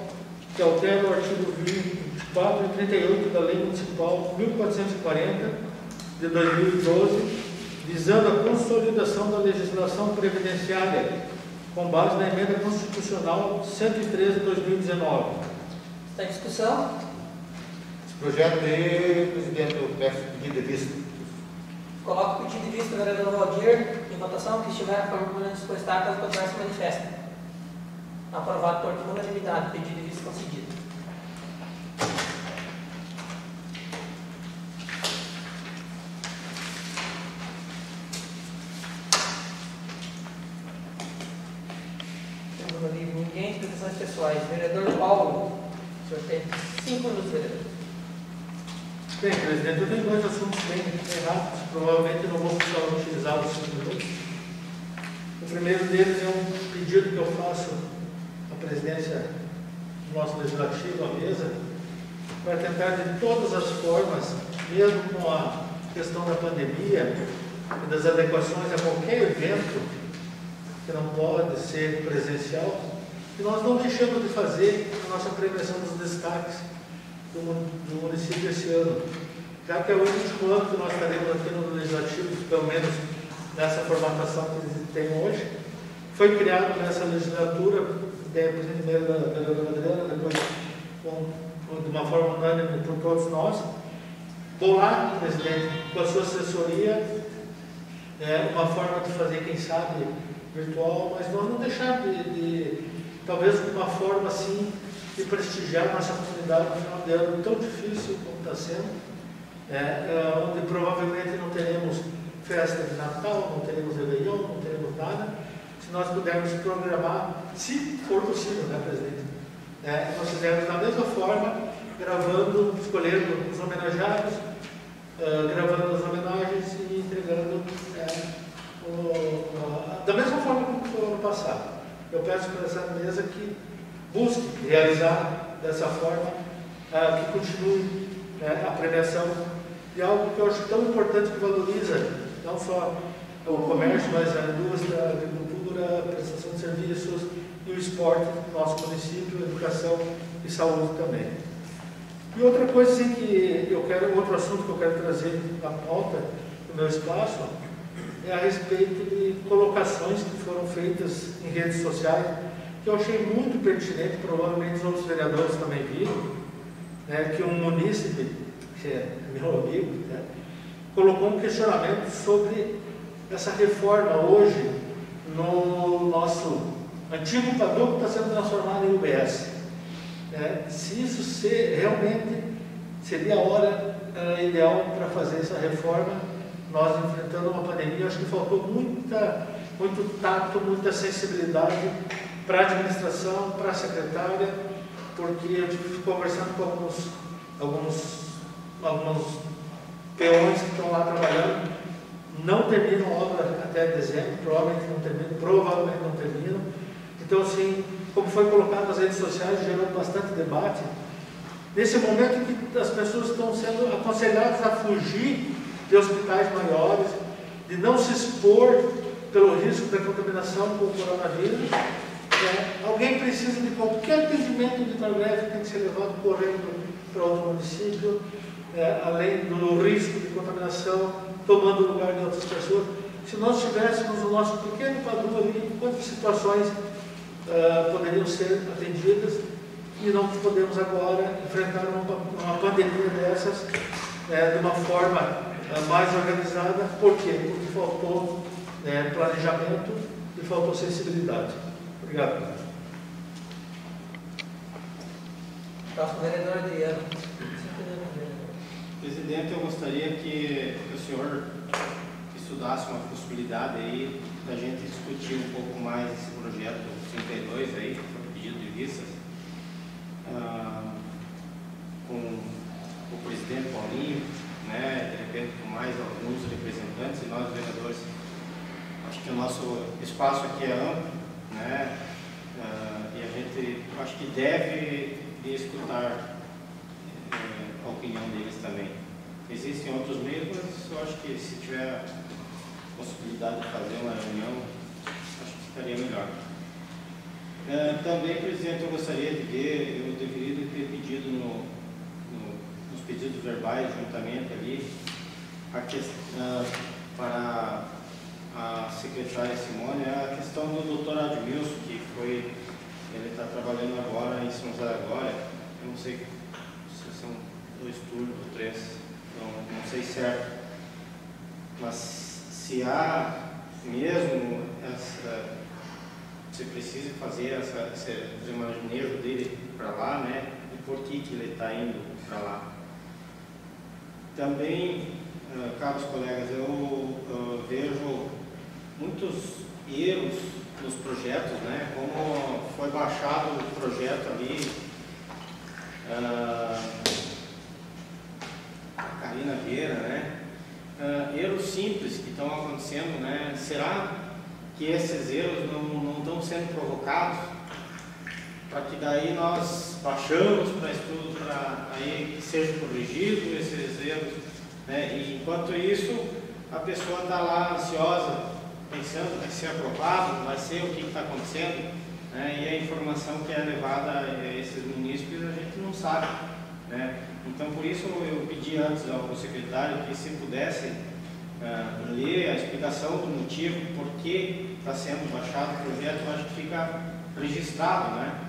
que altera o artigo 24 e 38 da Lei Municipal 1440 de 2012, visando a consolidação da legislação previdenciária com base na emenda constitucional 113 de 2019. Está em discussão? Esse projeto aí, presidente, eu peço pedido de vista. Coloco o pedido de vista do vereador Valdir em votação. Que estiver a favor, por dispostar, caso contrário, se manifesta. Aprovado por unanimidade. Pedido de vista concedido. Não livre ninguém. Exposições pessoais. Vereador Paulo, o senhor tem 5 minutos, vereador. Bem, presidente, eu tenho 2 assuntos bem rápidos, provavelmente não vou precisar utilizar os 5 minutos. O primeiro deles é um pedido que eu faço à presidência do nosso legislativo, à mesa, para tentar de todas as formas, mesmo com a questão da pandemia e das adequações a qualquer evento que não pode ser presencial, que nós não deixamos de fazer a nossa premiação dos destaques do município esse ano, já que é o último ano que nós estaremos aqui no Legislativo, pelo menos nessa formatação que eles têm hoje. Foi criado nessa legislatura, primeiro da vereadora Adriana, depois de uma forma unânime por todos nós. Bolar, presidente, com a sua assessoria, uma forma de fazer, quem sabe, virtual, mas nós não deixar talvez de uma forma assim, de prestigiar nossa comunidade no final de ano tão difícil como está sendo, onde provavelmente não teremos festa de Natal, não teremos Réveillon, não teremos nada. Se nós pudermos programar, se for possível, né, presidente? Nós fizemos da mesma forma, gravando, escolhendo os homenageados, gravando as homenagens e entregando da mesma forma como foi o ano passado. Eu peço para essa mesa que busque realizar dessa forma, que continue a premiação de algo que eu acho tão importante, que valoriza não só o comércio, mas a indústria, a agricultura, a prestação de serviços e o esporte no nosso município, a educação e saúde também. E outra coisa assim, outro assunto que eu quero trazer na pauta do meu espaço é a respeito de colocações que foram feitas em redes sociais, que eu achei muito pertinente, provavelmente os outros vereadores também viram, que um munícipe, que é meu amigo, colocou um questionamento sobre essa reforma hoje no nosso antigo Padrão que está sendo transformado em UBS. Se isso realmente seria a hora ideal para fazer essa reforma, nós enfrentando uma pandemia, acho que faltou muito tato, muita sensibilidade para a administração, para a secretária, porque eu tive conversando com alguns peões que estão lá trabalhando, não terminam a obra até dezembro, provavelmente não terminam. Então, assim, como foi colocado nas redes sociais, gerou bastante debate. Nesse momento em que as pessoas estão sendo aconselhadas a fugir de hospitais maiores, de não se expor pelo risco da contaminação com o coronavírus, alguém precisa de qualquer atendimento de breve, tem que ser levado correndo para outro município, além do risco de contaminação, tomando o lugar de outras pessoas. Se nós tivéssemos o nosso pequeno padrão ali, quantas situações poderiam ser atendidas, e não podemos agora enfrentar uma pandemia dessas de uma forma mais organizada. Por quê? Porque faltou planejamento e faltou sensibilidade. Obrigado. Próximo vereador Adriano. Presidente, eu gostaria que o senhor estudasse uma possibilidade aí da gente discutir um pouco mais esse projeto 32 aí, pedido de vistas, com o presidente Paulinho, né, de repente com mais alguns representantes e nós vereadores. Acho que o nosso espaço aqui é amplo, né, e a gente acho que deve escutar a opinião deles também. Existem outros meios, mas eu acho que se tiver possibilidade de fazer uma reunião, acho que ficaria melhor. Também, presidente, eu gostaria de ver, eu deveria ter pedido nos pedidos verbais, juntamente ali, a questão, para a secretária Simone, a questão do doutor Admilson, que ele está trabalhando agora em São José da Glória. Eu não sei se são 2 turnos ou 3, não sei certo, mas se há mesmo se precisa fazer esse manejo dele para lá, né, e por que ele está indo para lá. Também, caros colegas, eu vejo muitos erros nos projetos, né, como foi baixado o projeto ali, a Karina Vieira, né, erros simples que estão acontecendo, né, será que esses erros não estão sendo provocados para que daí nós baixamos para estudo, para aí que seja corrigido esses erros, né, e enquanto isso a pessoa está lá ansiosa, pensando vai ser aprovado, vai ser o que está acontecendo, né, e a informação que é levada a esses munícipes a gente não sabe, né. Então por isso eu pedi antes ao secretário que se pudesse ler a explicação do motivo por que está sendo baixado o projeto, eu acho que fica registrado, né,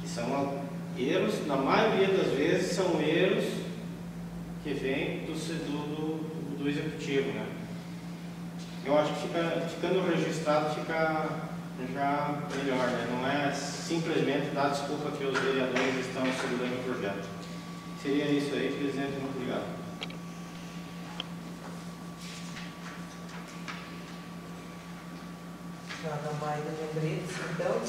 que são erros, na maioria das vezes são erros que vêm do executivo, né. Eu acho que ficando registrado fica já melhor, né? Não é simplesmente dar desculpa que os vereadores estão segurando o projeto. Seria isso aí, presidente. Muito obrigado. Nada mais lembretes, então.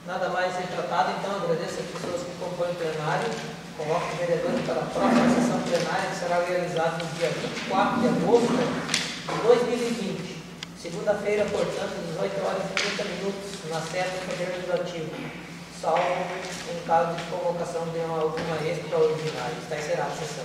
Nada mais retratado, então. Agradeço as pessoas que compõem o plenário. Convoco o vereador para a próxima sessão plenária, que será realizada no dia 24 de agosto de 2020. Segunda-feira, portanto, 18 horas e 30 minutos, na sede do Poder Legislativo, salvo em caso de convocação de alguma extraordinária. Está encerrada a sessão.